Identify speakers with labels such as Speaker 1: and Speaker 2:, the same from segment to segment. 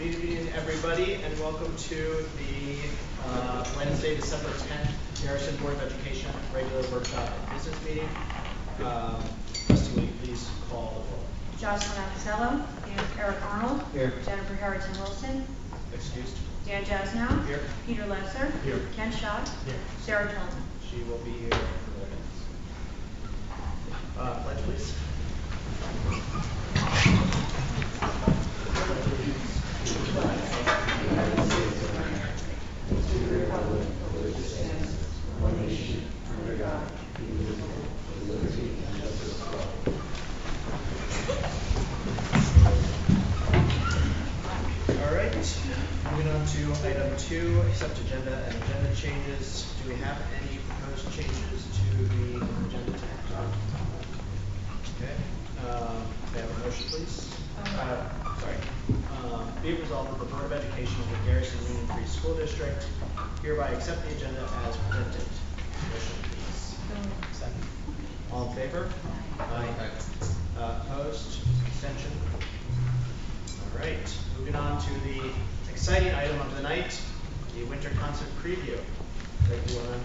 Speaker 1: evening, everybody, and welcome to the Wednesday, December 10th, Garrison Board of Education regular workshop and business meeting. Trustee, will you please call the roll?
Speaker 2: Jocelyn Appicello. Here. Eric Arnold.
Speaker 1: Here.
Speaker 2: Jennifer Harrington Wilson.
Speaker 1: Excused.
Speaker 2: Dan Jasnow.
Speaker 1: Here.
Speaker 2: Peter Lesser.
Speaker 1: Here.
Speaker 2: Ken Schott.
Speaker 1: Here.
Speaker 2: Sarah Tolman.
Speaker 1: She will be here for the minutes. Pledge, please. Moving on to item 2, accept agenda and agenda changes. Do we have any proposed changes to the agenda tonight? Okay. May I have a motion, please? Be it resolved that the Board of Education of the Garrison Union Free School District hereby accept the agenda as presented. Motion, please. Second. All in favor? Aye. Opposed? Abstention? All right. Moving on to the exciting item of the night, the winter concert preview.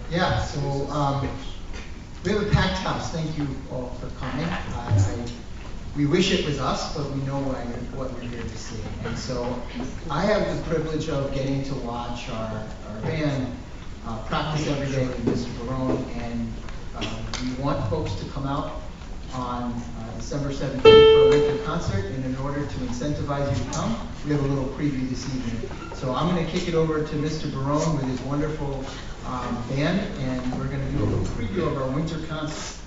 Speaker 3: Yeah, so we have a packed house. Thank you all for coming. We wish it was us, but we know what we're here to see. And so I have the privilege of getting to watch our band practice every day with Mr. Barone, and we want folks to come out on December 17th for a winter concert, and in order to incentivize you to come, we have a little preview this evening. So I'm going to kick it over to Mr. Barone with his wonderful band, and we're going to do a little preview of our winter concert.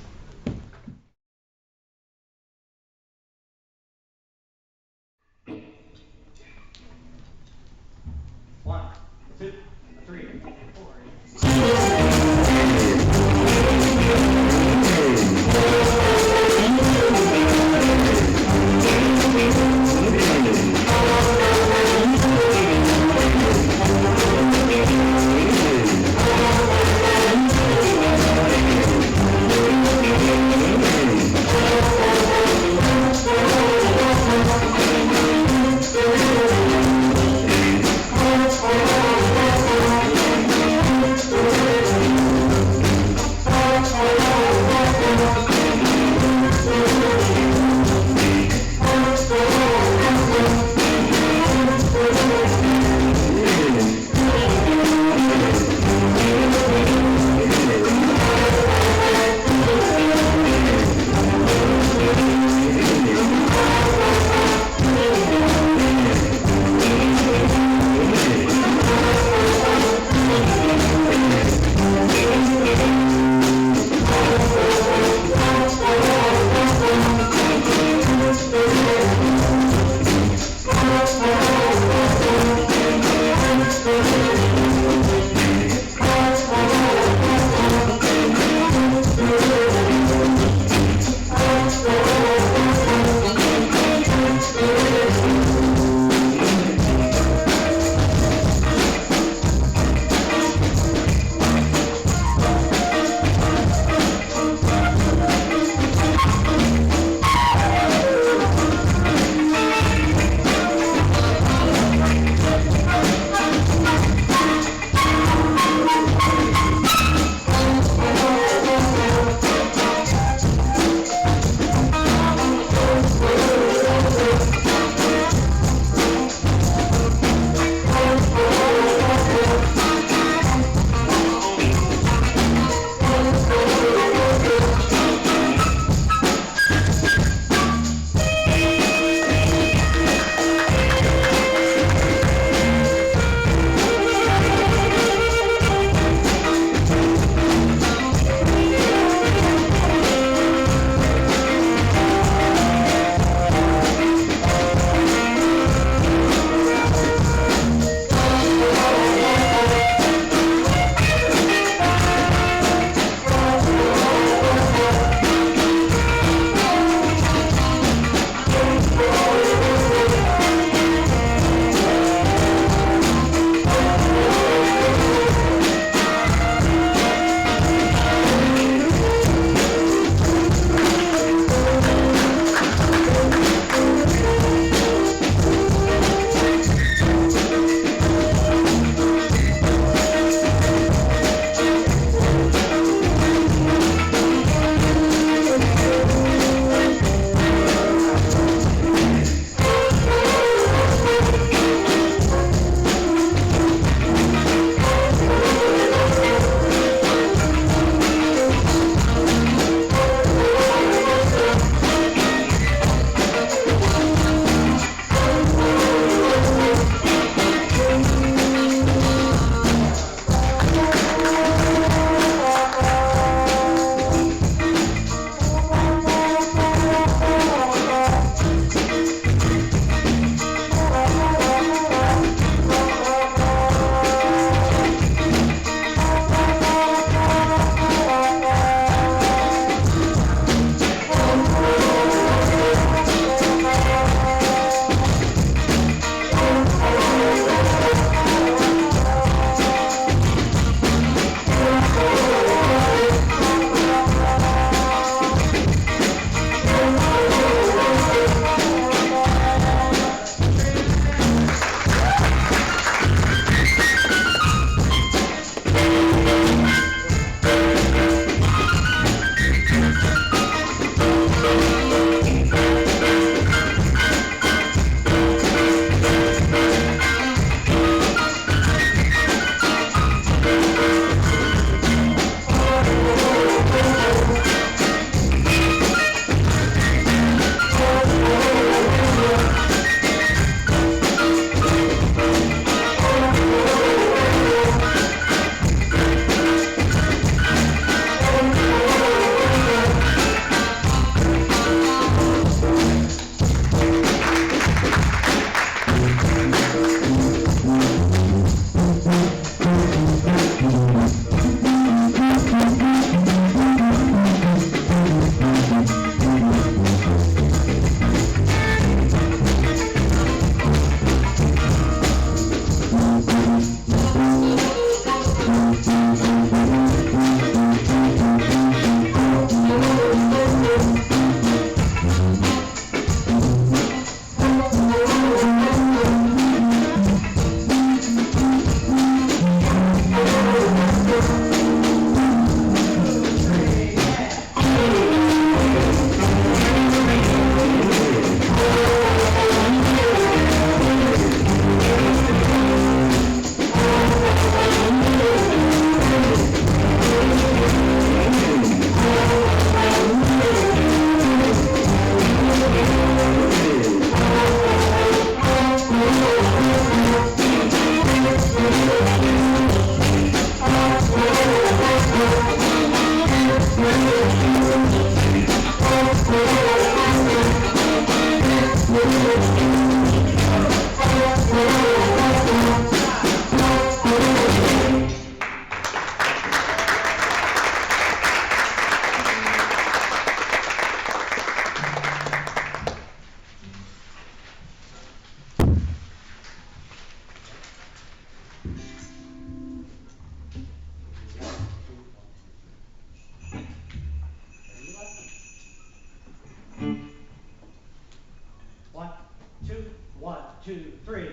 Speaker 1: One, two, three, four.
Speaker 4: 1, 2, 3.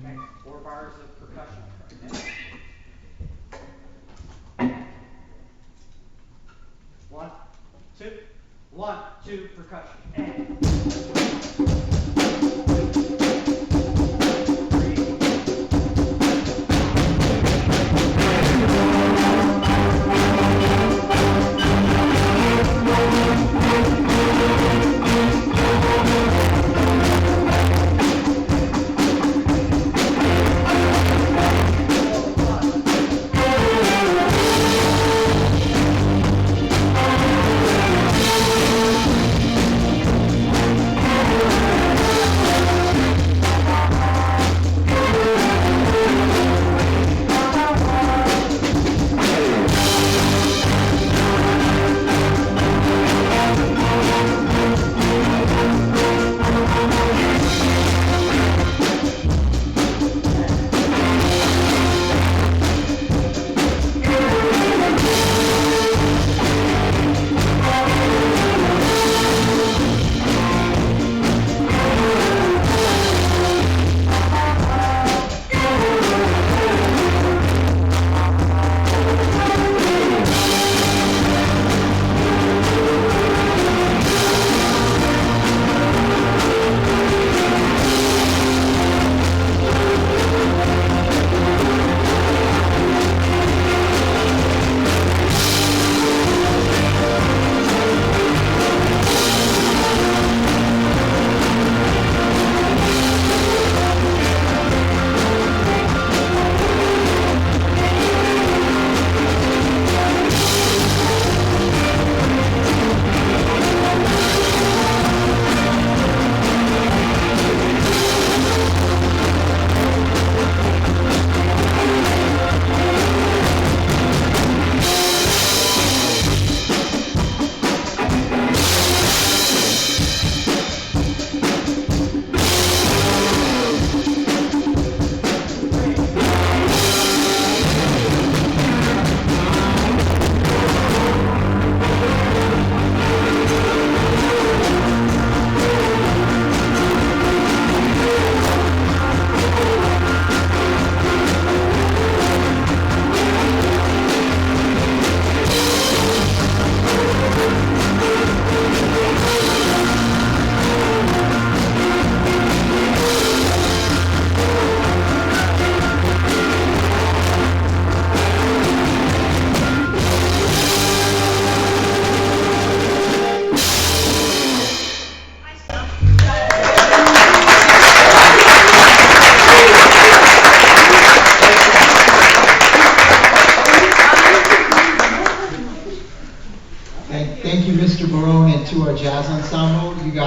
Speaker 4: Okay, 4 bars of percussion. Okay. 1, 2, 1, 2, percussion.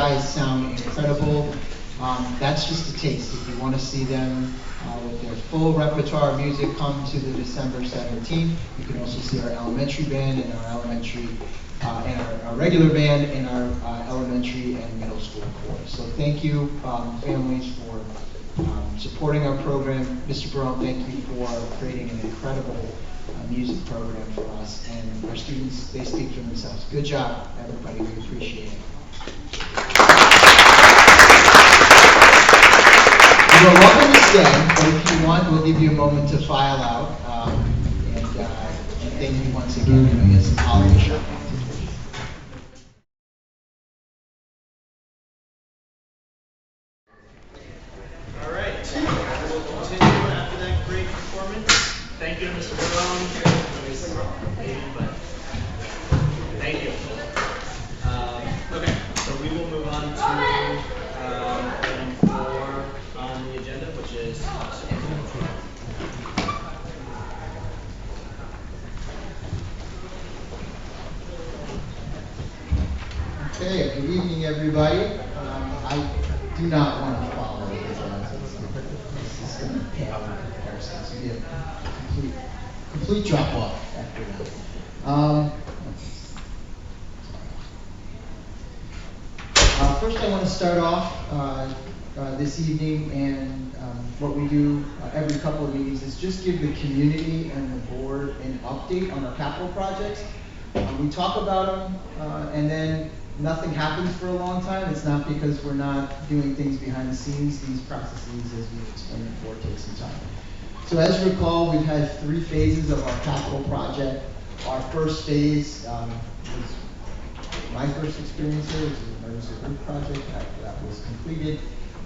Speaker 4: And
Speaker 3: 'Incredible.' That's just a taste. If you want to see them with their full repertoire of music, come to the December 17th. You can also see our elementary band and our regular band and our elementary and middle school chorus. So thank you, families, for supporting our program. Mr. Barone, thank you for creating an incredible music program for us. And our students, they speak for themselves. Good job, everybody. We appreciate it. You're welcome to stay, but if you want, we'll give you a moment to file out. And thank you once again for doing this holiday shopping.
Speaker 1: All right, we'll continue after that great performance. Thank you to Mr. Barone. But thank you. Okay, so we will move on to item 4 on the agenda, which is
Speaker 3: Okay, good evening, everybody. I do not want to follow the agenda. This is going to pale in comparison. It's going to be a complete drop off after that. First, I want to start off this evening, and what we do every couple of meetings is just give the community and the board an update on our capital projects. We talk about them, and then nothing happens for a long time. It's not because we're not doing things behind the scenes. These processes, as we explained before, take some time. So as you recall, we've had 3 phases of our capital project. Our first phase was my first experience here, which is the emergency roof project. That was completed.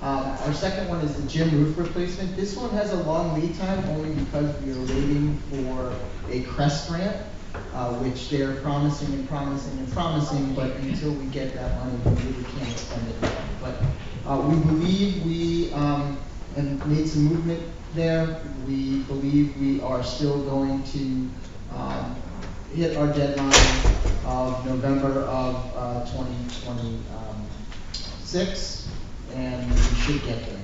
Speaker 3: Our second one is the gym roof replacement. This one has a long lead time only because we are waiting for a CREST grant, which they're promising and promising and promising, but until we get that money, we really can't extend it. But we believe we have made some movement there. We believe we are still going to hit our deadline of November of 2026, and we should get there.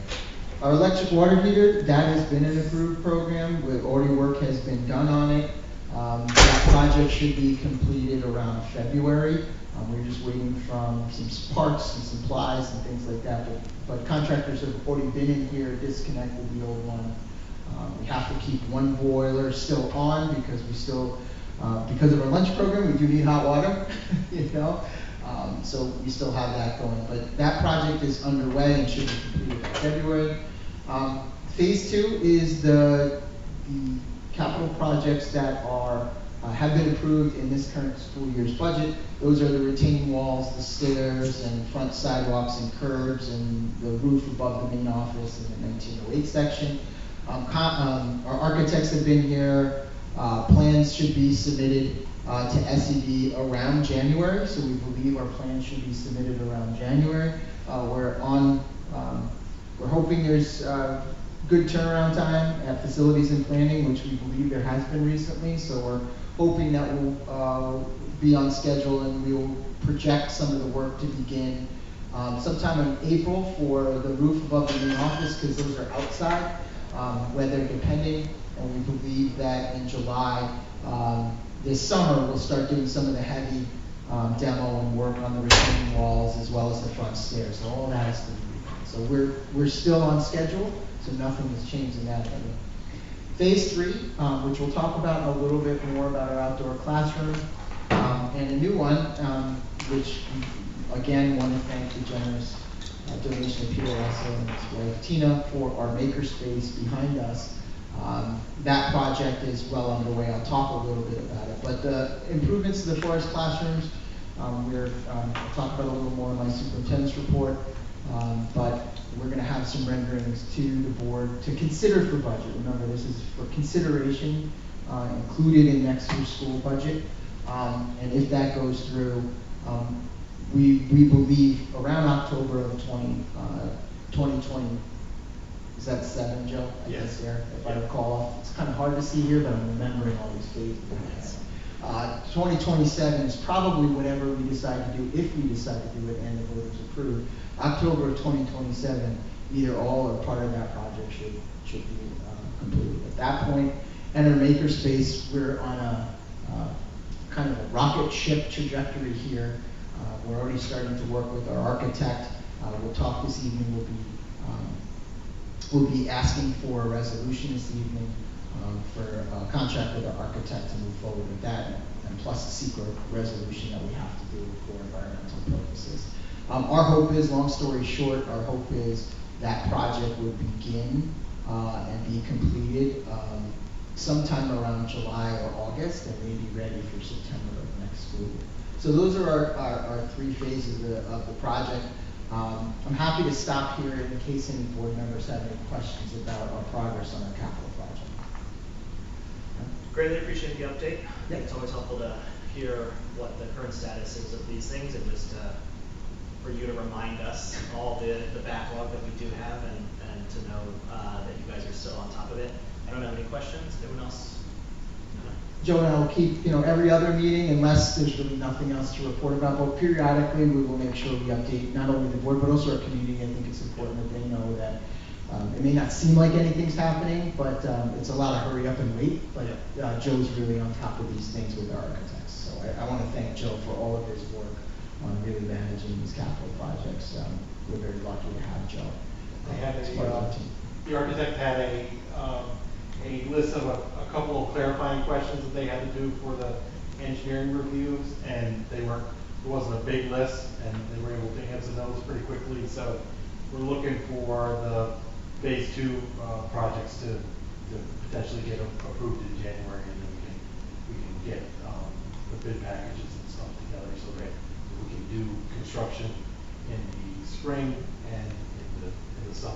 Speaker 3: Our electric water heater, that has been an approved program. Already work has been done on it. That project should be completed around February. We're just waiting from some parts and supplies and things like that. But contractors have already been in here, disconnected the old one. We have to keep one boiler still on because we still, because of our lunch program, we do need hot water, you know. So we still have that going. But that project is underway and should be completed in February. Phase 2 is the capital projects that are have been approved in this current school year's budget. Those are the retaining walls, the stairs, and front sidewalks and curbs, and the roof above the main office in the 1908 section. Our architects have been here. Plans should be submitted to SED around January, so we believe our plans should be submitted around January. We're hoping there's good turnaround time at facilities and planning, which we believe there has been recently, so we're hoping that will be on schedule, and we will project some of the work to begin sometime in April for the roof above the main office, because those are outside, weather depending, and we believe that in July, this summer, we'll start doing some of the heavy demo and work on the retaining walls as well as the front stairs. So all that has to be done. So we're still on schedule, so nothing has changed in that area. Phase 3, which we'll talk about a little bit more about our outdoor classroom, and a new one, which again want to thank the generous donation of Peter Russell and his wife Tina for our makerspace behind us. That project is well underway. I'll talk a little bit about it. But the improvements to the forest classrooms, I'll talk about a little more in my superintendent's report. But we're going to have some renderings to the board to consider for budget. Remember, this is for consideration, included in next year's school budget. And if that goes through, we believe around October of 2020. Is that 7, Joe? I
Speaker 1: Yes.
Speaker 3: guess there, if I recall. It's kind of hard to see here, but I'm remembering all these phases. 2027 is probably whatever we decide to do, if we decide to do it and the voters approve. October of 2027, either all or part of that project should be completed at that point. And our makerspace, we're on a kind of a rocket ship trajectory here. We're already starting to work with our architect. We'll talk this evening. We'll be We'll be asking for a resolution this evening for a contract with our architect to move forward with that, and plus a secret resolution that we have to do for environmental purposes. Our hope is, long story short, our hope is that project would begin and be completed sometime around July or August, and may be ready for September of next school year. So those are our three phases of the project. I'm happy to stop here in case any board members have any questions about our progress on our capital project.
Speaker 1: Greatly appreciate the update. I
Speaker 3: Yeah.
Speaker 1: think it's always helpful to hear what the current status is of these things, and just for you to remind us all the backlog that we do have, and to know that you guys are still on top of it. I don't have any questions. Anyone else? No?
Speaker 3: Joe and I will keep, every other meeting, unless there's really nothing else to report about, but periodically we will make sure we update not only the board, but also our community. I think it's important that they know that it may not seem like anything's happening, but it's a lot of hurry up and wait. But Joe's really on top of these things with our architects. So I want to thank Joe for all of his work on really managing these capital projects. We're very lucky to have Joe.
Speaker 5: They had
Speaker 3: as part of our
Speaker 5: a,
Speaker 3: team.
Speaker 5: the architect had a list of a couple of clarifying questions that they had to do for the engineering reviews, and it wasn't a big list, and they were able to answer those pretty quickly. So we're looking for the phase 2 projects to potentially get approved in January, and then we can get the bid packages and stuff together so that we can do construction in the spring and in the summer.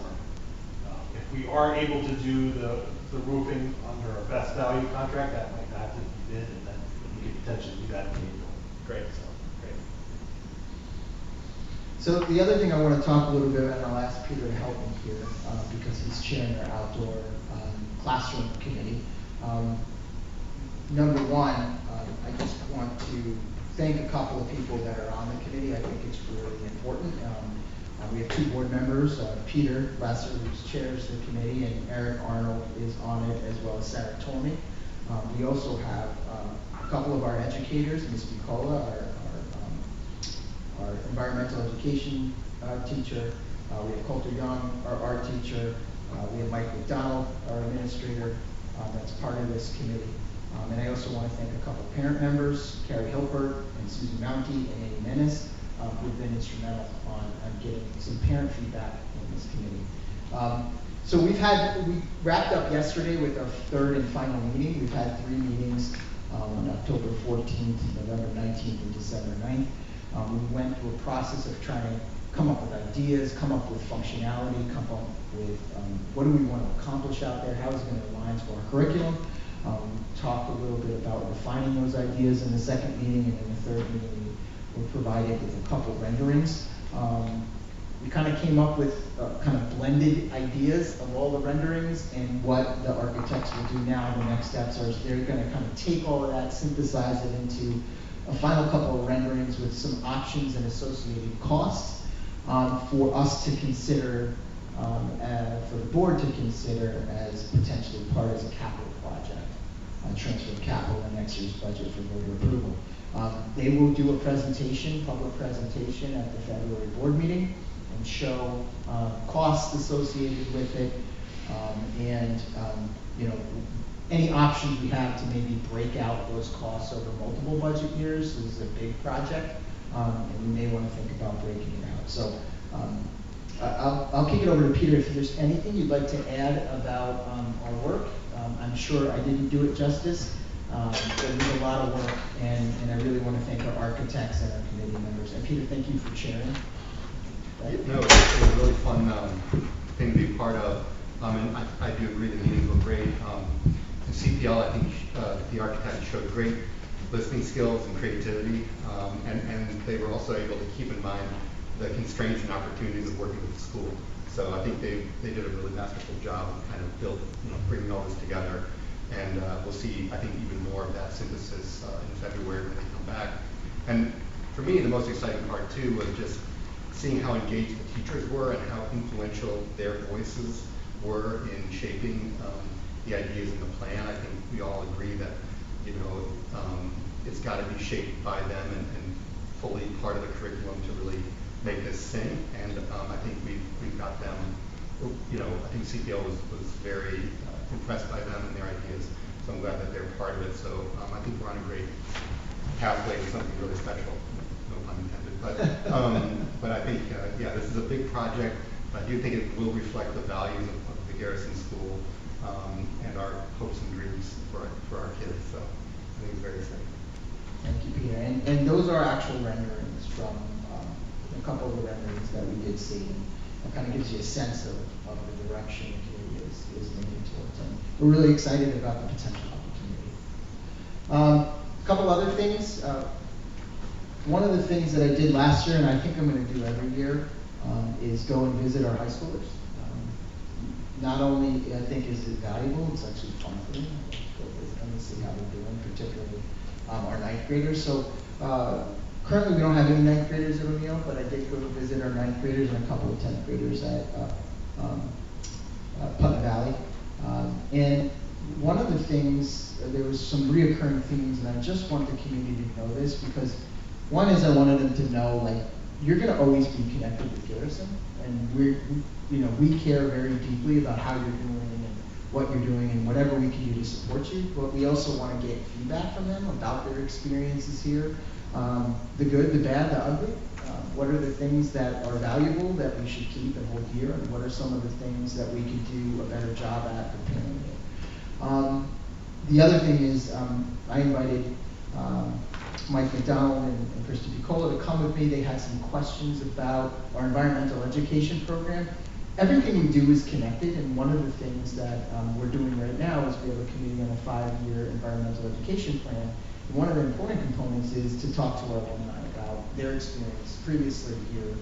Speaker 5: If we are able to do the roofing under a best value contract, that might have to be bid, and then we could potentially do that in April.
Speaker 1: Great. Great.
Speaker 3: So the other thing I want to talk a little bit about, and I'll ask Peter to help me here, because he's chairing our outdoor classroom committee. Number one, I just want to thank a couple of people that are on the committee. I think it's really important. We have 2 board members, Peter Lesser, who chairs the committee, and Eric Arnold is on it, as well as Sarah Tormey. We also have a couple of our educators, Ms. Bucola, our environmental education teacher. We have Coulter Young, our art teacher. We have Mike McDonald, our administrator, that's part of this committee. And I also want to thank a couple of parent members, Carrie Hilbert and Susan Mounty and Annie Menace, who've been instrumental on getting some parent feedback in this committee. So we wrapped up yesterday with our 3rd and final meeting. We've had 3 meetings on October 14th, November 19th, and December 9th. We went through a process of trying to come up with ideas, come up with functionality, come up with what do we want to accomplish out there, how is it going to align to our curriculum. Talked a little bit about refining those ideas in the 2nd meeting, and in the 3rd meeting we were provided with a couple renderings. We kind of came up with kind of blended ideas of all the renderings, and what the architects will do now, the next steps are they're going to kind of take all of that, synthesize it into a final couple of renderings with some options and associated costs for us to consider, for the board to consider as potentially part as a capital project, transfer of capital in next year's budget for voter approval. They will do a presentation, public presentation at the February board meeting, and show costs associated with it, and any options we have to maybe break out those costs over multiple budget years. This is a big project, and we may want to think about breaking it out. So I'll kick it over to Peter if there's anything you'd like to add about our work. I'm sure I didn't do it justice. It was a lot of work, and I really want to thank our architects and our committee members. And Peter, thank you for chairing.
Speaker 6: No, it's a really fun thing to be part of, and I do agree the meetings were great. In CPL, I think the architects showed great listening skills and creativity, and they were also able to keep in mind the constraints and opportunities of working with the school. So I think they did a really masterful job of kind of bringing all this together, and we'll see, I think, even more of that synthesis in February when they come back. And for me, the most exciting part too was just seeing how engaged the teachers were and how influential their voices were in shaping the ideas in the plan. I think we all agree that it's got to be shaped by them and fully part of the curriculum to really make this sing. And I think we've got them. I think CPL was very impressed by them and their ideas, so I'm glad that they're part of it. So I think we're on a great pathway to something really special, no pun intended. But I think, this is a big project. I do think it will reflect the values of the Garrison School and our hopes and dreams for our kids. So I think it's very exciting.
Speaker 3: Thank you, Peter. And those are actual renderings from a couple of the renderings that we did see. And it kind of gives you a sense of the direction the community is leaning towards. And we're really excited about the potential opportunity. A couple other things. One of the things that I did last year, and I think I'm going to do every year, is go and visit our high schoolers. Not only, I think, is it valuable, it's actually fun for them. Go visit them and see how they're doing, particularly our ninth graders. So currently we don't have any ninth graders at O'Neill, but I did go to visit our ninth graders and a couple of 10th graders at Putnam Valley. And one of the things, there was some reoccurring themes, and I just want the community to know this, because one is I wanted them to know, like, you're going to always be connected with Garrison, and we care very deeply about how you're doing and what you're doing and whatever we can do to support you. But we also want to get feedback from them about their experiences here, the good, the bad, the ugly. What are the things that are valuable that we should keep and hold dear, and what are some of the things that we could do a better job at preparing it. The other thing is I invited Mike McDonald and Christy Picola to come with me. They had some questions about our environmental education program. Everything we do is connected, and one of the things that we're doing right now is we have a committee on a 5-year environmental education plan. And one of the important components is to talk to our alumni about their experience previously here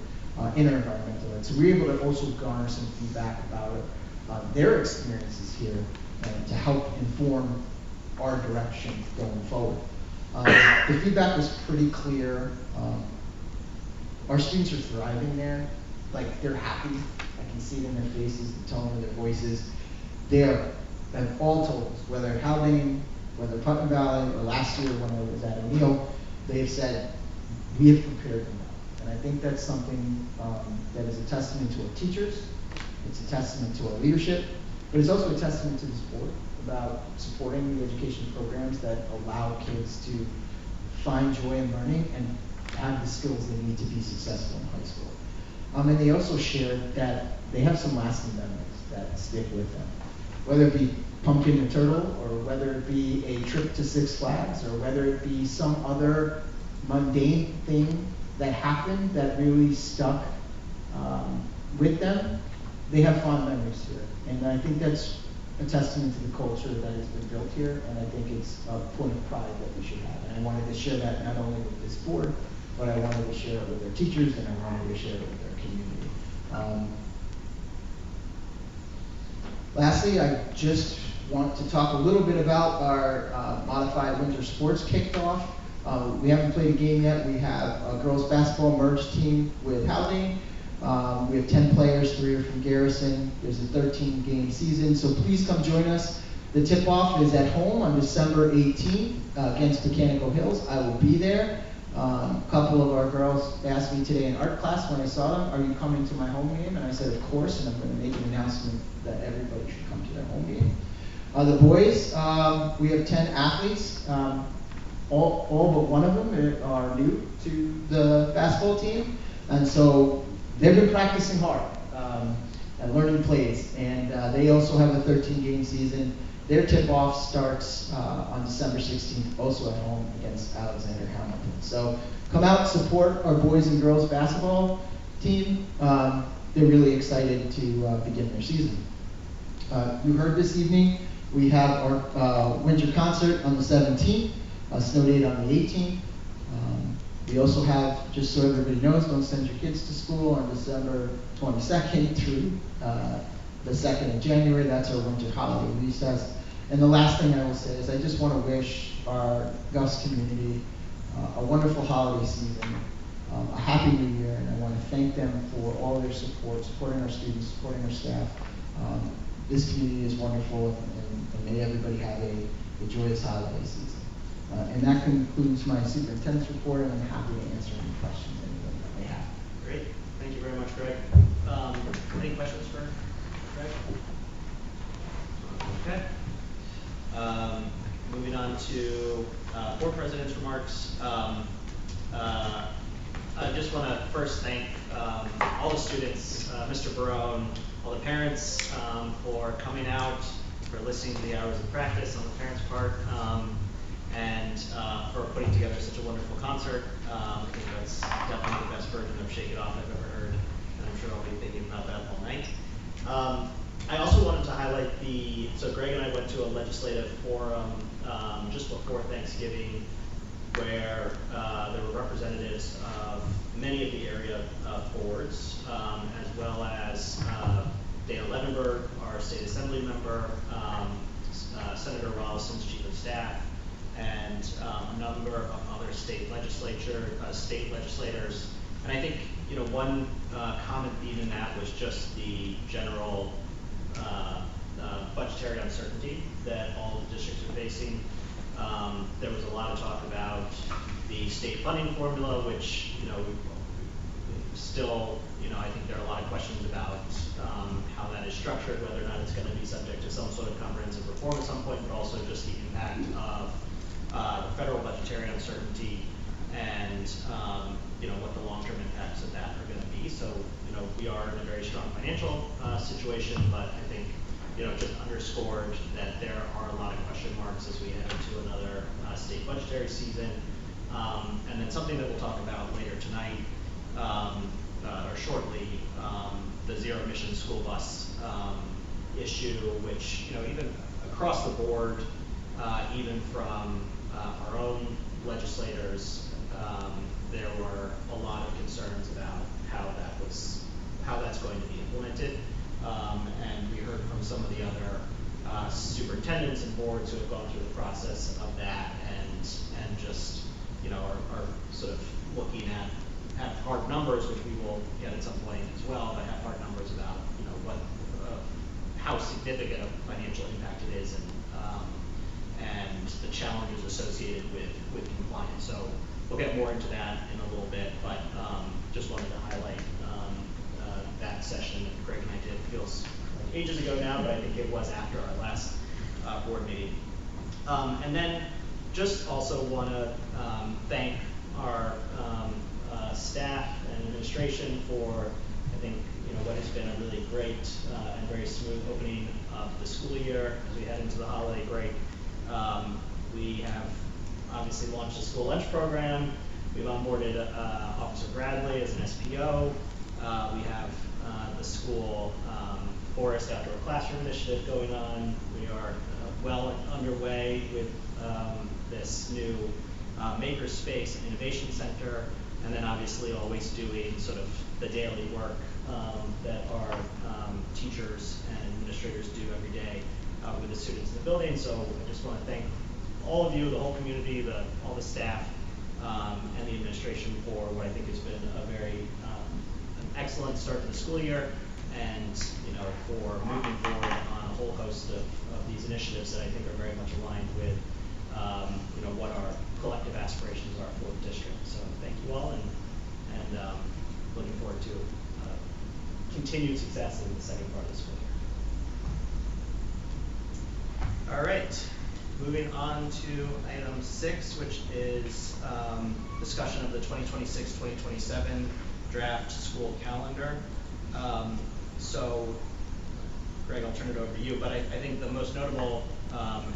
Speaker 3: in our environmental ed. So we're able to also garner some feedback about their experiences here and to help inform our direction going forward. The feedback was pretty clear. Our students are thriving there. Like, they're happy. I can see it in their faces, the tone of their voices. They are, at all totals, whether Haldane, whether Putnam Valley, or last year when I was at O'Neill, they've said, we have prepared them well. And I think that's something that is a testament to our teachers, it's a testament to our leadership, but it's also a testament to this board about supporting the education programs that allow kids to find joy in learning and have the skills they need to be successful in high school. And they also shared that they have some lasting memories that stick with them. Whether it be Pumpkin and Turtle, or whether it be a trip to Six Flags, or whether it be some other mundane thing that happened that really stuck with them, they have fond memories here. And I think that's a testament to the culture that has been built here, and I think it's a point of pride that we should have. And I wanted to share that not only with this board, but I wanted to share it with their teachers, and I wanted to share it with their community. Lastly, I just want to talk a little bit about our modified winter sports kickoff. We haven't played a game yet. We have a girls basketball merged team with Haldane. We have 10 players, 3 are from Garrison. There's a 13-game season, so please come join us. The tip-off is at home on December 18th against Mechanical Hills. I will be there. A couple of our girls asked me today in art class when I saw them, are you coming to my home game? And I said, of course, and I'm going to make an announcement that everybody should come to their home game. The boys, we have 10 athletes. All but one of them are new to the basketball team, and so they've been practicing hard and learning plays, and they also have a 13-game season. Their tip-off starts on December 16th, also at home against Alexander Hamilton. So come out, support our boys and girls basketball team. They're really excited to begin their season. You heard this evening, we have our winter concert on the 17th, snow date on the 18th. We also have, just so everybody knows, don't send your kids to school on December 22nd through the 2nd of January. That's our winter holiday recess. And the last thing I will say is I just want to wish our Gus community a wonderful holiday season, a happy new year, and I want to thank them for all their support, supporting our students, supporting our staff. This community is wonderful, and may everybody have a joyous holiday season. And that concludes my superintendent's report, and I'm happy to answer any questions anyone may have.
Speaker 1: Great. Thank you very much, Greg. Any questions for Greg? Okay. Moving on to board president's remarks. I just want to first thank all the students, Mr. Barone, all the parents for coming out, for listening to the hours of practice on the parents' part, and for putting together such a wonderful concert. I think that's definitely the best version of Shake It Off I've ever heard, and I'm sure I'll be thinking about that all night. I also wanted to highlight so Greg and I went to a legislative forum just before Thanksgiving where there were representatives of many of the area boards, as well as Dana Levenberg, our state assembly member, Senator Rollison's chief of staff, and a number of other state legislators. And I think one common theme in that was just the general budgetary uncertainty that all the districts are facing. There was a lot of talk about the state funding formula, which still I think there are a lot of questions about how that is structured, whether or not it's going to be subject to some sort of comprehensive reform at some point, but also just the impact of the federal budgetary uncertainty and what the long-term impacts of that are going to be. So we are in a very strong financial situation, but I think just underscored that there are a lot of question marks as we head into another state budgetary season. And then something that we'll talk about later tonight, or shortly, the zero emission school bus issue, which even across the board, even from our own legislators, there were a lot of concerns about how that's going to be implemented. And we heard from some of the other superintendents and boards who have gone through the process of that and just are sort of looking at hard numbers, which we will get at some point as well, but have hard numbers about how significant a financial impact it is and the challenges associated with compliance. So we'll get more into that in a little bit, but just wanted to highlight that session that Greg and I did. It feels like ages ago now, but I think it was after our last board meeting. And then just also want to thank our staff and administration for, I think, what has been a really great and very smooth opening of the school year as we head into the holiday break. We have obviously launched a school lunch program. We've onboarded Officer Bradley as an SPO. We have the school forest outdoor classroom initiative going on. We are well underway with this new makerspace and innovation center, and then obviously always doing sort of the daily work that our teachers and administrators do every day with the students in the building. So I just want to thank all of you, the whole community, all the staff, and the administration for what I think has been a very an excellent start to the school year, and for moving forward on a whole host of these initiatives that I think are very much aligned with what our collective aspirations are for the district. So thank you all, and looking forward to continued success in the second part of the school year. All right, moving on to item 6, which is discussion of the 2026-2027 draft school calendar. So, Greg, I'll turn it over to you, but I think the most notable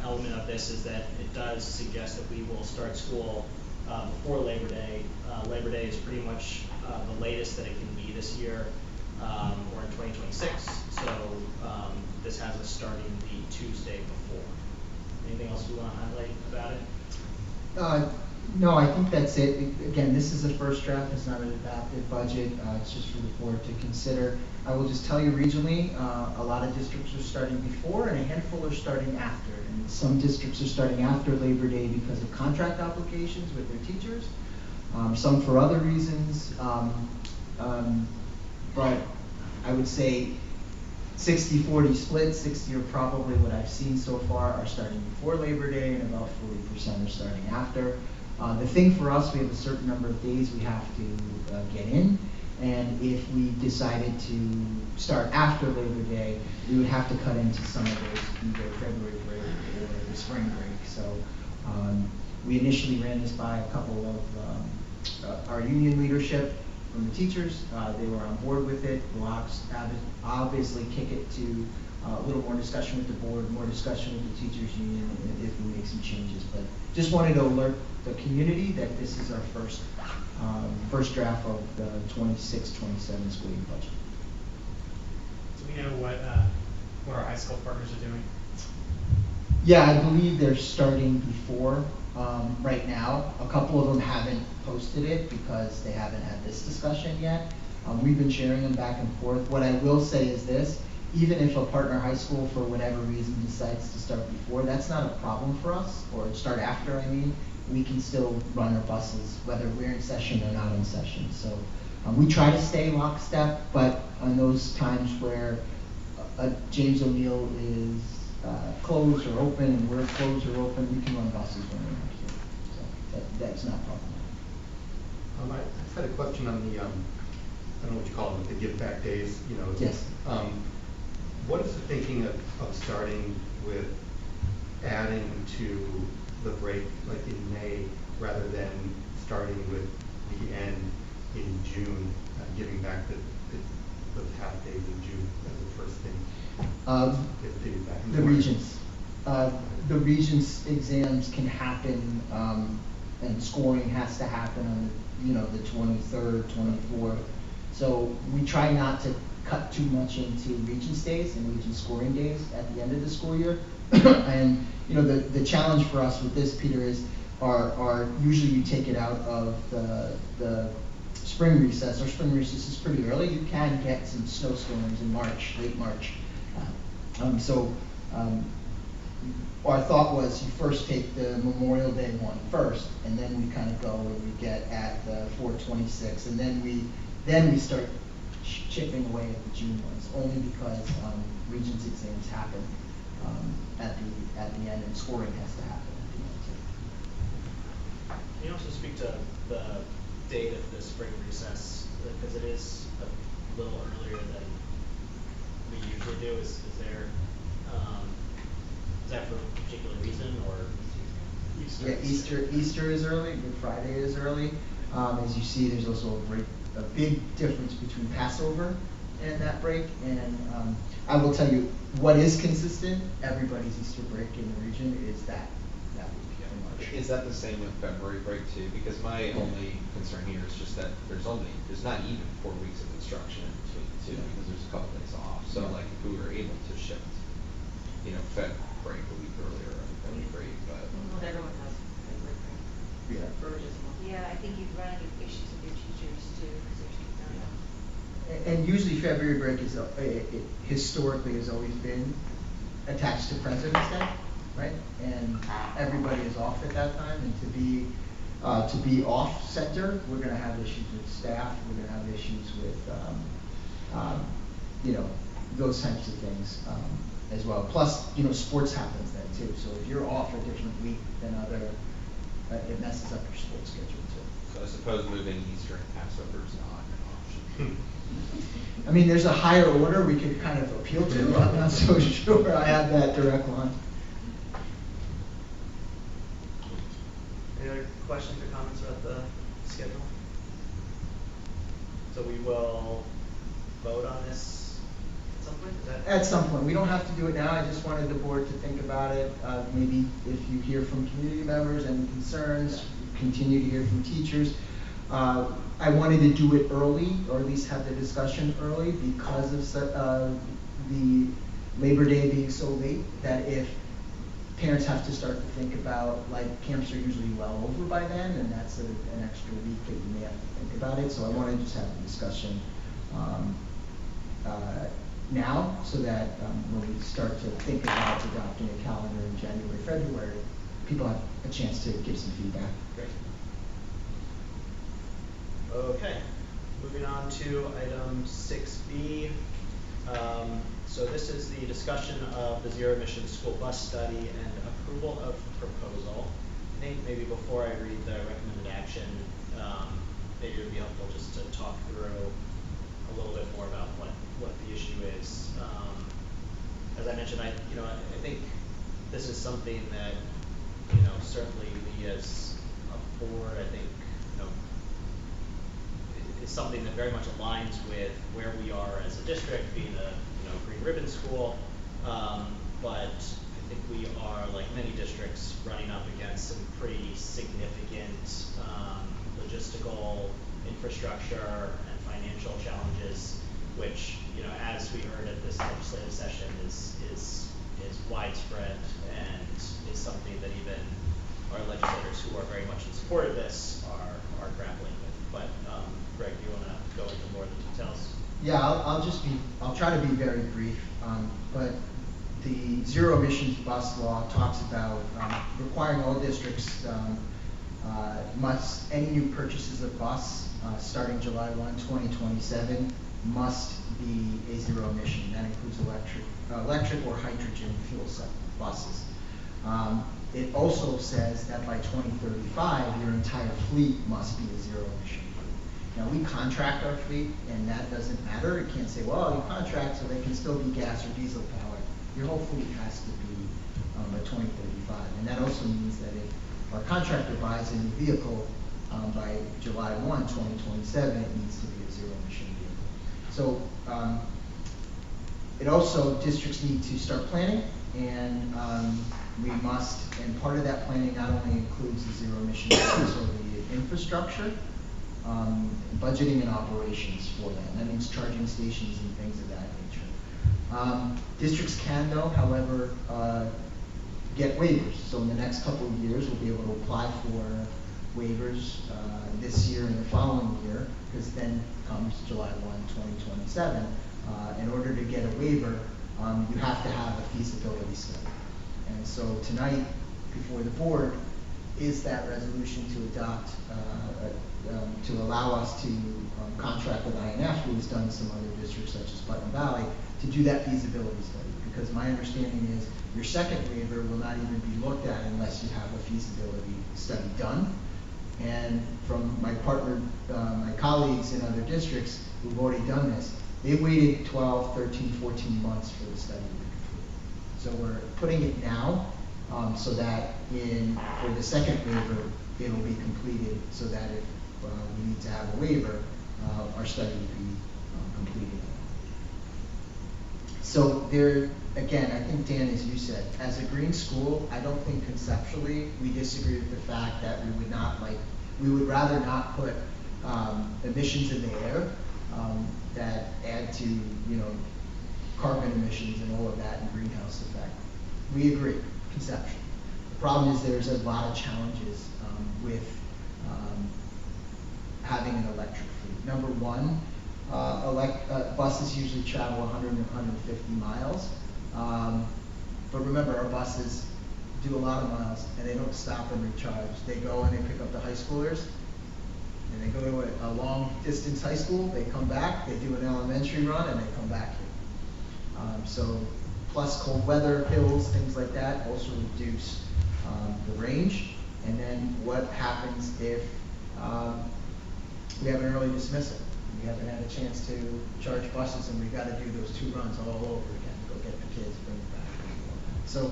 Speaker 1: element of this is that it does suggest that we will start school before Labor Day. Labor Day is pretty much the latest that it can be this year, or in 2026. So this has us starting the Tuesday before. Anything else we want to highlight about it?
Speaker 3: No, I think that's it. Again, this is a first draft. It's not an adopted budget. It's just for the board to consider. I will just tell you regionally, a lot of districts are starting before and a handful are starting after. And some districts are starting after Labor Day because of contract obligations with their teachers, some for other reasons. But I would say 60-40 split. 60 are probably what I've seen so far are starting before Labor Day, and about 40% are starting after. The thing for us, we have a certain number of days we have to get in, And if we decided to start after Labor Day, we would have to cut into some of those, either February break or the spring break. So we initially ran this by a couple of our union leadership from the teachers. They were on board with it. We'll obviously kick it to a little more discussion with the board, more discussion with the teachers union, and if we make some changes. But just wanted to alert the community that this is our first draft of the 26-27 school year budget.
Speaker 7: Do we know what our high school partners are doing?
Speaker 3: Yeah, I believe they're starting before right now. A couple of them haven't posted it because they haven't had this discussion yet. We've been sharing them back and forth. What I will say is this: even if a partner high school, for whatever reason, decides to start before, that's not a problem for us, or start after, I mean. We can still run our buses, whether we're in session or not in session. So we try to stay lockstep, but on those times where James O'Neill is closed or open and we're closed or open, we can run buses when we have to. So that's not problematic.
Speaker 6: I just had a question on the, I don't know what you call them, the give back days, you know.
Speaker 3: Yes.
Speaker 6: What is the thinking of starting with adding to the break like in May rather than starting with the end in June, giving back the half days in June as the first thing?
Speaker 3: The regents exams can happen, and scoring has to happen on the 23rd, 24th. So we try not to cut too much into regents days and regents scoring days at the end of the school year. And the challenge for us with this, Peter, is our usually you take it out of the spring recess. Our spring recess is pretty early. You can get some snowstorms in March, late March. Our thought was you first take the Memorial Day one first, and then we kind of go and we get at the 4/26, and then we start chipping away at the June ones, only because regents exams happen at the end, and scoring has to happen at the end too.
Speaker 1: Can you also speak to the date of the spring recess, because it is a little earlier than we usually do? Is that for a particular reason, or?
Speaker 3: Yeah, Easter is early. Good Friday is early. As you see, there's also a big difference between Passover and that break. And I will tell you what is consistent. Everybody's Easter break in the region is that week in March.
Speaker 8: Is that the same with February break too? Because my only concern here is just that there's not even 4 weeks of instruction in between the two, because there's a couple days off. So like if we were able to shift, Feb break a week earlier, that would be great. But
Speaker 2: Not everyone has February break.
Speaker 3: Yeah.
Speaker 2: Burgess will.
Speaker 9: Yeah, I think you'd run into issues with your teachers too, because there's
Speaker 3: And usually February break is historically has always been attached to President's Day, right? And everybody is off at that time, and to be off center, we're going to have issues with staff. We're going to have issues with those types of things as well. Plus, sports happens then too. So if you're off a different week than it messes up your sports schedule too.
Speaker 8: so I suppose moving Easter and Passover is not an option.
Speaker 3: I mean, there's a higher order we could kind of appeal to. I'm not so sure I have that direct line.
Speaker 1: Any other questions or comments about the schedule? So we will vote on this at some point?
Speaker 3: At some point. We don't have to do it now. I just wanted the board to think about it. Maybe if you hear from community members and concerns, continue to hear from teachers. I wanted to do it early, or at least have the discussion early, because of the Labor Day being so late, that if parents have to start to think about, like, camps are usually well over by then, and that's an extra week that you may have to think about it. So I want to just have the discussion now, so that when we start to think about adopting a calendar in January, February, people have a chance to give some feedback.
Speaker 1: Great. Okay, moving on to item 6B. So this is the discussion of the zero emission school bus study and approval of proposal. I think maybe before I read the recommended action, maybe it would be helpful just to talk through a little bit more about what the issue is. As I mentioned, I think this is something that, certainly we as a board, I think, is something that very much aligns with where we are as a district, being a, green ribbon school. But I think we are, like many districts, running up against some pretty significant logistical, infrastructure, and financial challenges, which, as we heard at this legislative session, is widespread and is something that even our legislators who are very much in support of this are grappling with. But Greg, do you want to go into more of the details?
Speaker 3: Yeah, I'll try to be very brief, but the zero emissions bus law talks about requiring all districts any new purchases of bus starting July 1, 2027 must be a zero emission. That includes electric or hydrogen fuel cell buses. It also says that by 2035, your entire fleet must be a zero emission fleet. Now, we contract our fleet, and that doesn't matter. You can't say, well, you contract so they can still be gas or diesel powered. Your whole fleet has to be by 2035. And that also means that if our contractor buys a new vehicle by July 1, 2027, it needs to be a zero emission vehicle. So it also, districts need to start planning, and we must, and part of that planning not only includes the zero emission, but also the infrastructure, budgeting and operations for that. That means charging stations and things of that nature. Districts can, though, however, get waivers. So in the next couple of years, we'll be able to apply for waivers this year and the following year, because then comes July 1, 2027. In order to get a waiver, you have to have a feasibility study. And so tonight, before the board, is that resolution to adopt, to allow us to contract with INF, who has done some other districts such as Putnam Valley, to do that feasibility study. Because my understanding is your second waiver will not even be looked at unless you have a feasibility study done. And from my partner, my colleagues in other districts who've already done this, they waited 12, 13, 14 months for the study to be complete. So we're putting it now so that for the second waiver, it'll be completed so that if we need to have a waiver, our study will be completed. So there, again, I think, Dan, as you said, as a green school, I don't think conceptually we disagree with the fact that we would rather not put emissions in the air that add to, carbon emissions and all of that and greenhouse effect. We agree, conceptually. The problem is there's a lot of challenges with having an electric fleet. Number one, buses usually travel 100 and 150 miles. But remember, our buses do a lot of miles, and they don't stop and recharge. They go and they pick up the high schoolers, and they go to a long distance high school, they come back, they do an elementary run, and they come back here. So plus cold weather, hills, things like that also reduce the range. And then what happens if we have an early dismissal? We haven't had a chance to charge buses, and we've got to do those 2 runs all over again to go get the kids, bring them back. So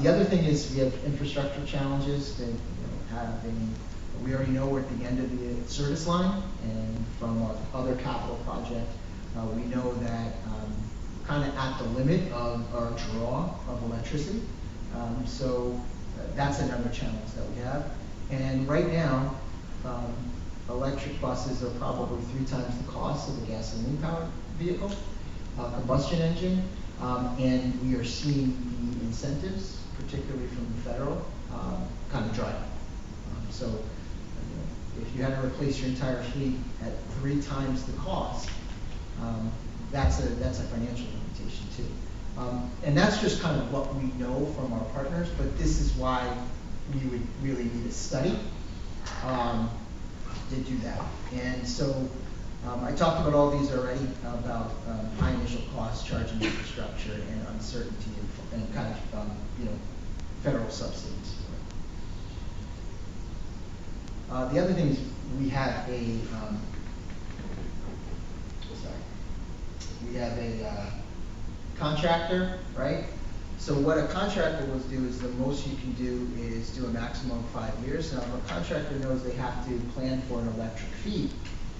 Speaker 3: the other thing is we have infrastructure challenges that we already know we're at the end of the service line, and from our other capital project, we know that kind of at the limit of our draw of electricity. So that's another challenge that we have. And right now, electric buses are probably 3 times the cost of a gasoline-powered vehicle, combustion engine, and we are seeing the incentives, particularly from the federal, kind of dry up. So if you had to replace your entire fleet at 3 times the cost, that's a financial limitation too. And that's just kind of what we know from our partners, but this is why we would really need a study to do that. And so I talked about all these already, about high initial costs, charging infrastructure, and uncertainty, and kind of federal subsidies. The other thing is we have a we have a contractor, right? So what a contractor will do is the most you can do is do a maximum of 5 years. Now, if a contractor knows they have to plan for an electric fee,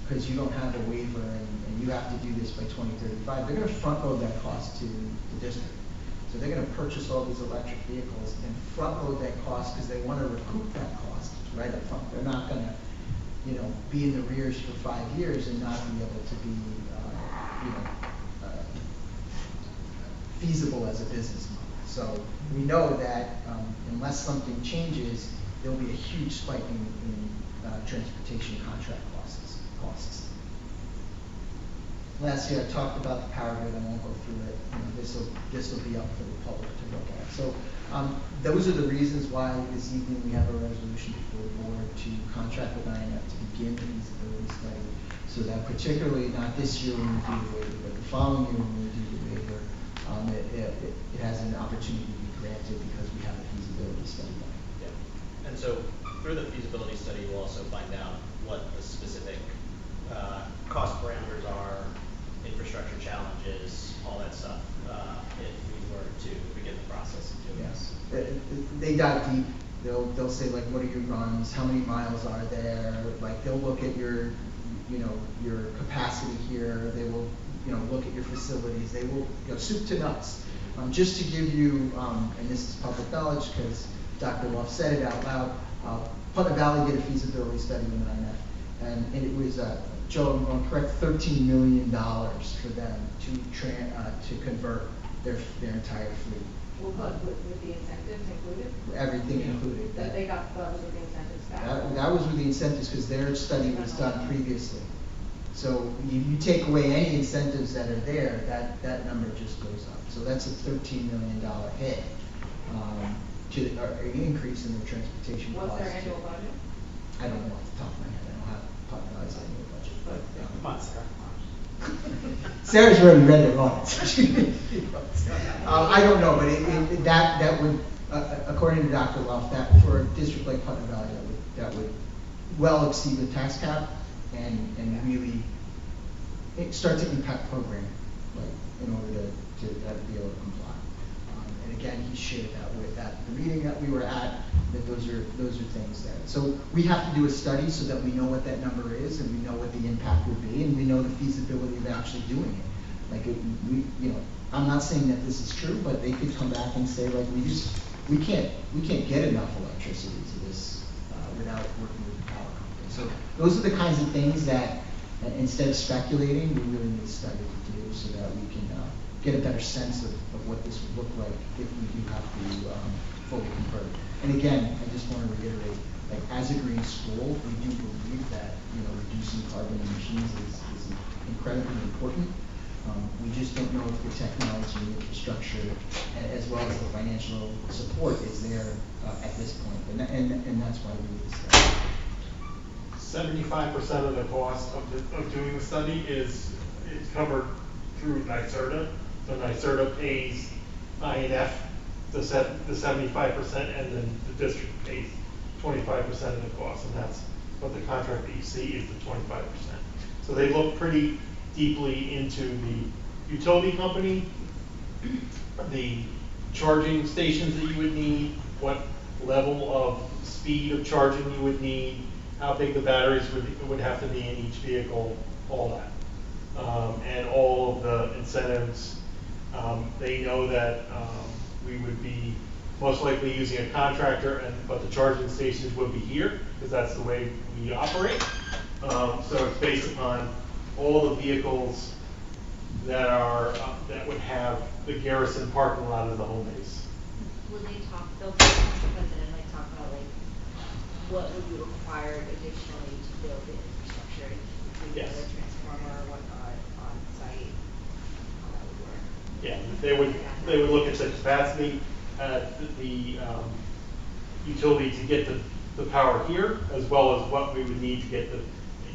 Speaker 3: because you don't have a waiver and you have to do this by 2035, they're gonna front load that cost to the district. So they're gonna purchase all these electric vehicles and front load that cost because they wanna recoup that cost right up front. They're not gonna, be in the rears for 5 years and not be able to be, feasible as a business model. So we know that unless something changes, there'll be a huge spike in transportation contract costs. Last year I talked about the power grid. I won't go through it. This will be up for the public to look at. So those are the reasons why this evening we have a resolution before the board to contract with INF to begin the feasibility study. So that particularly not this year when we do the waiver, but the following year when we do the waiver, it has an opportunity to be granted because we have a feasibility study done.
Speaker 1: Yeah. And so through the feasibility study, we'll also find out what the specific cost parameters are, infrastructure challenges, all that stuff, if we were to begin the process of doing this.
Speaker 3: Yes, they dive deep. They'll say like, what are your runs? How many miles are there? Like they'll look at your capacity here. They will, look at your facilities. They will, soup to nuts. Just to give you, and this is public knowledge because Dr. Luff said it out loud, Putnam Valley did a feasibility study with INF, and it was, Joe, I'm correct, $13 million for them to convert their entire fleet.
Speaker 2: Well, with the incentives included?
Speaker 3: Everything included.
Speaker 2: That they got, that was with the incentives back?
Speaker 3: That was with the incentives because their study was done previously. So you take away any incentives that are there, that number just goes up. So that's a $13 million hit or an increase in the transportation costs.
Speaker 2: What's their annual budget?
Speaker 3: I don't know off the top of my head. I don't have Putnam Valley's annual budget, but
Speaker 4: Come on, Sarah.
Speaker 3: Sarah's already read it wrong. I don't know, but that would, according to Dr. Luff, that for a district like Putnam Valley, that would well exceed the tax cap and really start to impact programming, like in order to be able to comply. And again, he shared that with the meeting that we were at. That those are things there. So we have to do a study so that we know what that number is and we know what the impact would be and we know the feasibility of actually doing it. Like I'm not saying that this is true, but they could come back and say like we can't get enough electricity to this without working with the power company. So those are the kinds of things that instead of speculating, we really need a study to do so that we can get a better sense of what this would look like if we do have to fully convert. And again, I just want to reiterate, like as a green school, we do believe that reducing carbon emissions is incredibly important. We just don't know if the technology and infrastructure, as well as the financial support, is there at this point, and that's why we need to study.
Speaker 5: 75% of the cost of doing the study is covered through NYSERDA. So NYSERDA pays INF the 75%, and then the district pays 25% of the cost, and that's what the contract that you see is the 25%. So they look pretty deeply into the utility company, the charging stations that you would need, what level of speed of charging you would need, how big the batteries would have to be in each vehicle, all that. And all of the incentives, they know that we would be most likely using a contractor, but the charging stations would be here, because that's the way we operate. So it's based upon all the vehicles that would have the Garrison parking lot as the home base.
Speaker 9: Will they they'll talk to the president, like talk about like what would be required additionally to build the infrastructure, including
Speaker 5: Yes.
Speaker 9: the transformer or whatnot on site, how that would work?
Speaker 5: Yeah, they would look at the capacity, the utility to get the power here, as well as what we would need to get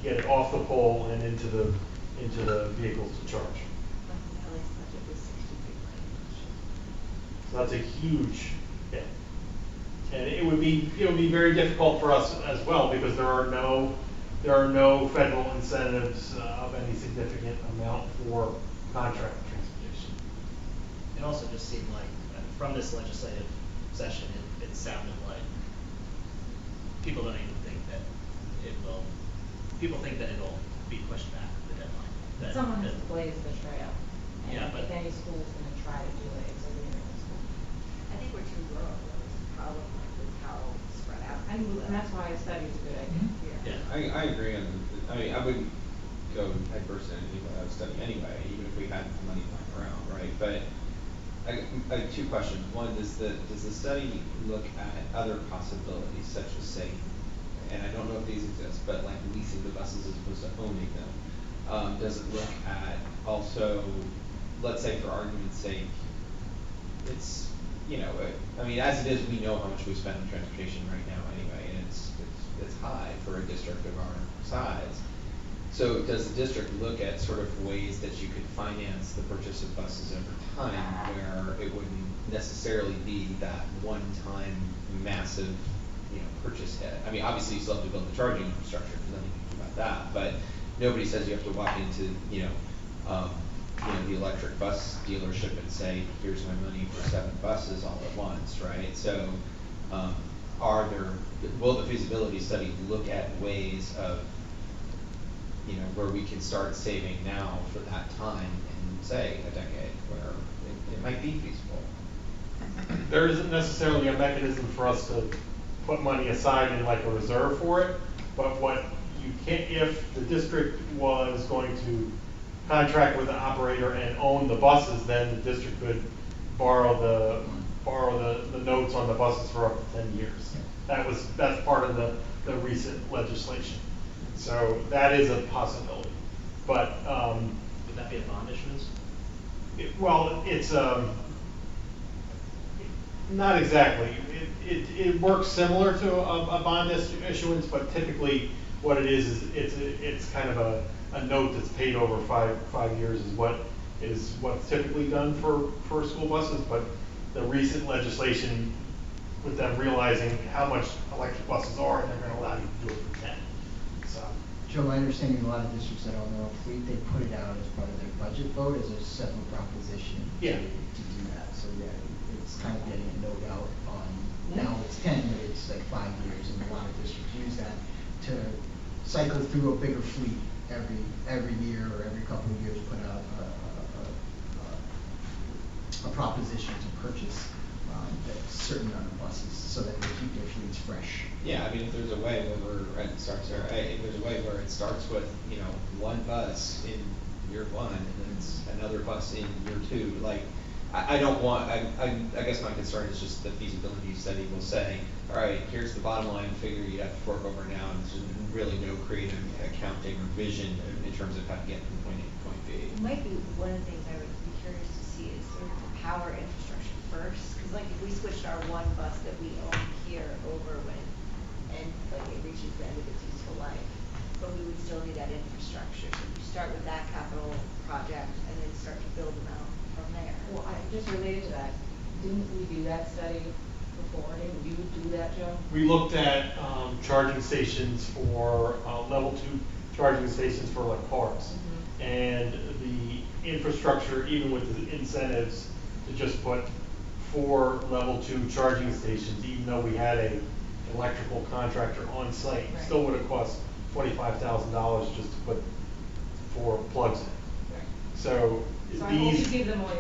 Speaker 5: it off the pole and into the vehicles to charge.
Speaker 9: Alex budget was 63 million.
Speaker 5: So that's a huge hit. And it would be very difficult for us as well, because there are no federal incentives of any significant amount for contract with transportation.
Speaker 7: It also just seemed like, from this legislative session, it sounded like people don't even think that people think that it'll be pushed back, the deadline. That-
Speaker 2: Someone has
Speaker 7: that-
Speaker 2: to blaze the trail.
Speaker 7: Yeah,
Speaker 2: And
Speaker 7: but-
Speaker 2: if any school's gonna try to do it, it's a winner school.
Speaker 9: I think we're too rural, though, is the problem, like, with how spread out.
Speaker 2: And that's why a study is a good idea.
Speaker 7: Yeah.
Speaker 8: I agree on, I mean, I wouldn't go headfirst in anything without a study anyway, even if we had money lying around, right? But I have two questions. One, does the study look at other possibilities such as, say, and I don't know if these exist, but like leasing the buses as opposed to owning them? Does it look at also, let's say for argument's sake, it's, you know, I mean, as it is, we know how much we spend on transportation right now anyway, and it's high for a district of our size. So does the district look at sort of ways that you could finance the purchase of buses over time where it wouldn't necessarily be that one-time massive, you know, purchase hit? I mean, obviously you still have to build the charging infrastructure, there's nothing you can do about that, but nobody says you have to walk into, the electric bus dealership and say, here's my money for 7 buses all at once, right? So, will the feasibility study look at ways of, where we can start saving now for that time in, say, a decade, where it might be feasible?
Speaker 5: There isn't necessarily a mechanism for us to put money aside in like a reserve for it, but what you can, if the district was going to contract with an operator and own the buses, then the district could borrow the notes on the buses for up to 10 years. That's part of the recent legislation. So that is a possibility, but,
Speaker 7: Would that be a bond issuance?
Speaker 5: it's, not exactly. It works similar to a bond issuance, but typically what it is it's kind of a note that's paid over five years is what's typically done for school buses, but the recent legislation with them realizing how much electric buses are, and they're gonna allow you to do it for 10. So,
Speaker 3: Joe, my understanding, a lot of districts that own their own fleet, they put it out as part of their budget vote as a separate proposition
Speaker 5: Yeah.
Speaker 3: to do that. So yeah, it's kind of getting a note out on, now it's 10, but it's like 5 years, and a lot of districts use that to cycle through a bigger fleet every year or every couple of years, put out a proposition to purchase a certain amount of buses so that they keep their fleets fresh.
Speaker 8: Yeah, I mean, if there's a way where if there's a way where it starts with, one bus in year 1, and then it's another bus in year 2, like, I guess my concern is just the feasibility study will say, all right, here's the bottom line figure you have to fork over now, and there's really no creative accounting or vision in terms of how to get from point A to point B.
Speaker 9: It might be one of the things I would be curious to see is sort of the power infrastructure first, because like if we switched our one bus that we own here over and like it reaches the end of its useful life, but we would still need that infrastructure. So you start with that capital project and then start to build them out from there.
Speaker 2: Well, just related to that, didn't we do that study before? Didn't you do that, Joe?
Speaker 5: We looked at charging stations for level 2 charging stations for like cars, and the infrastructure, even with the incentives to just put 4 level 2 charging stations, even though we had a electrical contractor on site,
Speaker 2: Right.
Speaker 5: still would have cost $25,000 just to put 4 plugs in.
Speaker 2: Right.
Speaker 5: So
Speaker 2: So I hope you
Speaker 5: these,
Speaker 2: give them all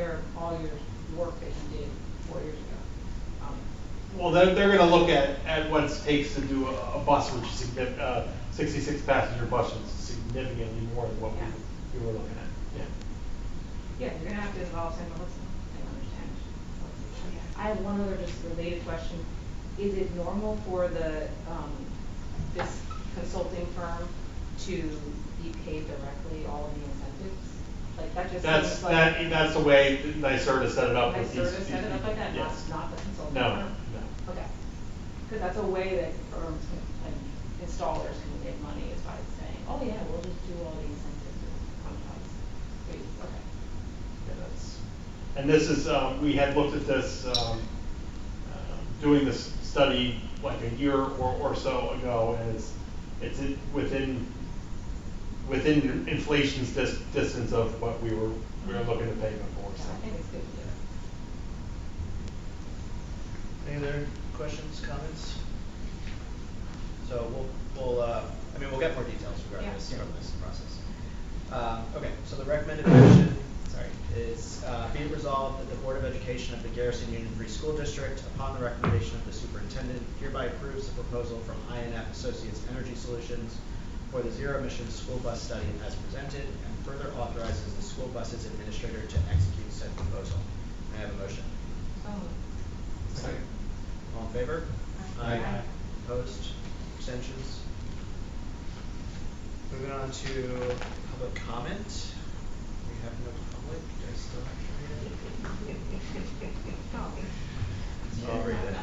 Speaker 2: your work that you did 4 years ago.
Speaker 5: well, they're gonna look at what it takes to do a bus, which is 66 passenger bus, is significantly more than what we were looking at, yeah.
Speaker 2: Yeah, you're gonna have to involve St. Louis, I understand. I have one other just related question. Is it normal for this consulting firm to be paid directly all of the incentives? Like that just seems like.
Speaker 5: That's the way NYSERDA set it up. with
Speaker 2: NYSERDA
Speaker 5: these-
Speaker 2: set it up like that,
Speaker 5: Yes.
Speaker 2: not the consulting
Speaker 5: No,
Speaker 2: firm?
Speaker 5: no.
Speaker 2: Okay. Because that's a way that firms and installers can get money is by saying, oh yeah, we'll just do all the incentives and contracts. Great, okay.
Speaker 5: And this is, we had looked at this, doing this study like a year or so ago, and it's within inflation's distance of what we were we were looking to pay before,
Speaker 2: Yeah,
Speaker 5: so.
Speaker 2: I think it's good to do it.
Speaker 1: Any other questions, comments? So we'll get more details regardless
Speaker 2: Yeah.
Speaker 1: from this process. Okay, so the recommended motion, sorry, is, be it resolved that the Board of Education of the Garrison Union Free School District, upon the recommendation of the superintendent, hereby approves the proposal from INF Associates Energy Solutions for the zero emissions school bus study as presented, and further authorizes the school bus's administrator to execute said proposal. May I have a motion?
Speaker 2: So moved.
Speaker 1: Second. All in favor?
Speaker 2: Aye.
Speaker 1: Opposed? Abstentions? Moving on to public comment. We have no public. Do I still have to read it? I'll read it.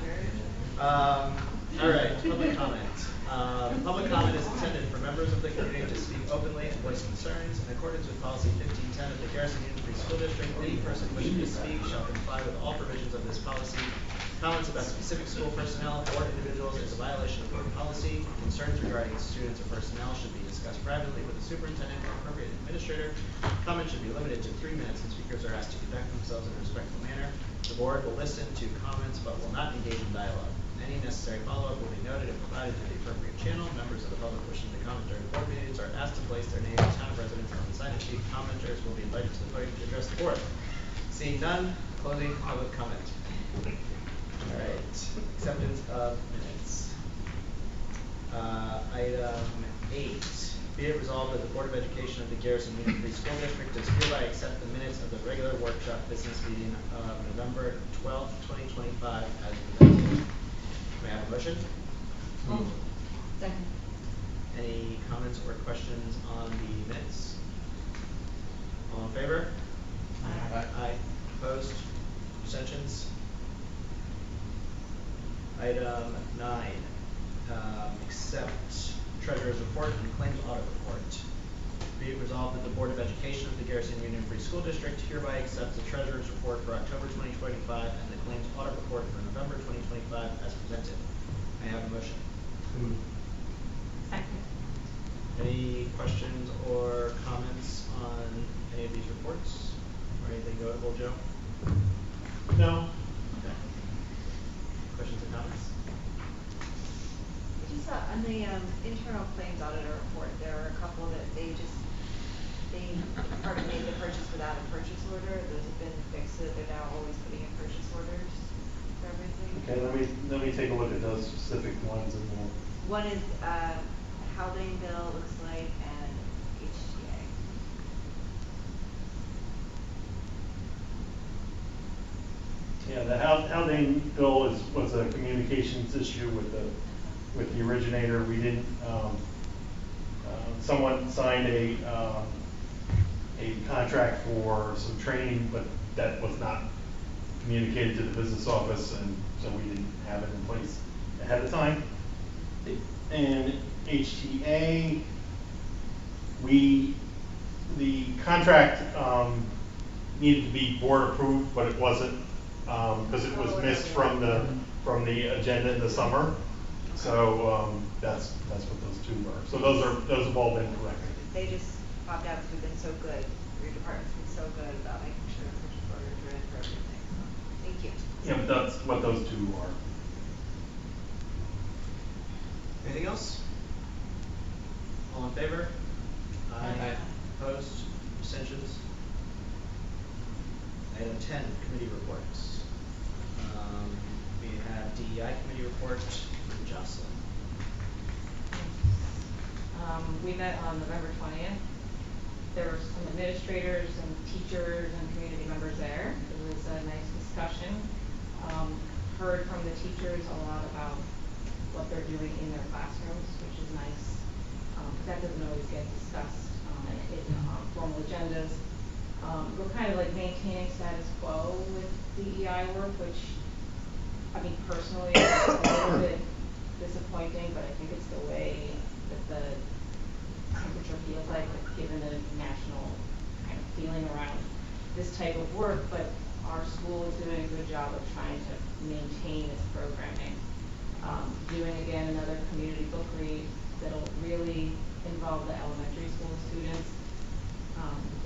Speaker 1: All right, public comment. Public comment is intended for members of the community to speak openly and voice concerns in accordance with policy 1510 of the Garrison Union Free School District. Any person wishing to speak shall comply with all provisions of this policy. Comments about specific school personnel or individuals is a violation of board policy. Concerns regarding students or personnel should be discussed privately with the superintendent or appropriate administrator. Comments should be limited to 3 minutes, and speakers are asked to conduct themselves in a respectful manner. The board will listen to comments but will not engage in dialogue. Any necessary follow-up will be noted and provided through the appropriate channel. Members of the public wishing to comment during board meetings are asked to place their name and town of residence on the sign-in sheet. Commenters will be invited to the podium to address the board. Seeing none, closing public comment. All right, acceptance of minutes. Item 8, be it resolved that the Board of Education of the Garrison Union Free School District does hereby accept the minutes of the regular workshop business meeting of November 12th, 2025 as presented. May I have a motion?
Speaker 9: Second.
Speaker 1: Any comments or questions on the minutes? All in favor?
Speaker 2: Aye.
Speaker 1: Aye. Opposed? Abstentions? Item 9, accept treasurer's report and claims audit report. Be it resolved that the Board of Education of the Garrison Union Free School District hereby accepts the treasurer's report for October 2025 and the claims audit report for November 2025 as presented. May I have a motion?
Speaker 2: Second.
Speaker 1: Any questions or comments on any of these reports? Or anything notable, Joe?
Speaker 5: No.
Speaker 1: Okay. Questions or comments?
Speaker 9: Just on the internal claims auditor report, there are a couple that they part of made the purchase without a purchase order. Those have been fixed, so they're now always putting in purchase orders for everything.
Speaker 5: Okay, let me take a look at those specific ones and we'll.
Speaker 9: One is Haldane bill, looks like, and HTA.
Speaker 5: Yeah, the Haldane bill was a communications issue with the originator. We didn't, someone signed a contract for some training, but that was not communicated to the business office, and so we didn't have it in place ahead of time. And HTA, the contract needed to be board approved, but it wasn't, because it was missed from the agenda in the summer. So that's what those two were. So those have all been corrected.
Speaker 9: They just popped out because we've been so good. Your department's been so good about making sure purchase orders are in for everything. So, thank you.
Speaker 5: Yeah, but that's what those two are.
Speaker 1: Anything else? All in favor?
Speaker 2: Aye.
Speaker 1: Opposed? Abstentions? Item 10, committee reports. We have DEI committee report from Jocelyn.
Speaker 2: We met on November 20th. There were some administrators and teachers and community members there. It was a nice discussion. Heard from the teachers a lot about what they're doing in their classrooms, which is nice. That doesn't always get discussed in formal agendas. We're kind of like maintaining status quo with DEI work, which, I mean, personally, it's a little bit disappointing, but I think it's the way that the temperature feels like, given the national kind of feeling around this type of work. But our school is doing a good job of trying to maintain its programming. Doing again another community book read that'll really involve the elementary school students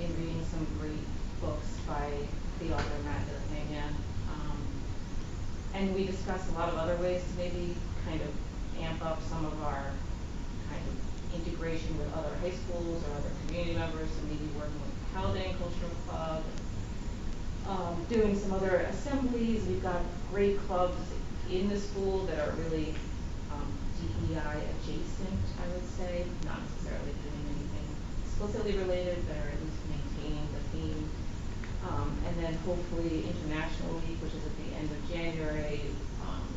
Speaker 2: in reading some great books by the author Matt D'Artagnan. And we discussed a lot of other ways to maybe kind of amp up some of our kind of integration with other high schools or other community members, so maybe working with the Haldane Cultural Club, doing some other assemblies. We've got great clubs in the school that are really DEI adjacent, I would say, not necessarily doing anything explicitly related, but are at least maintaining the theme. And then hopefully International Week, which is at the end of January,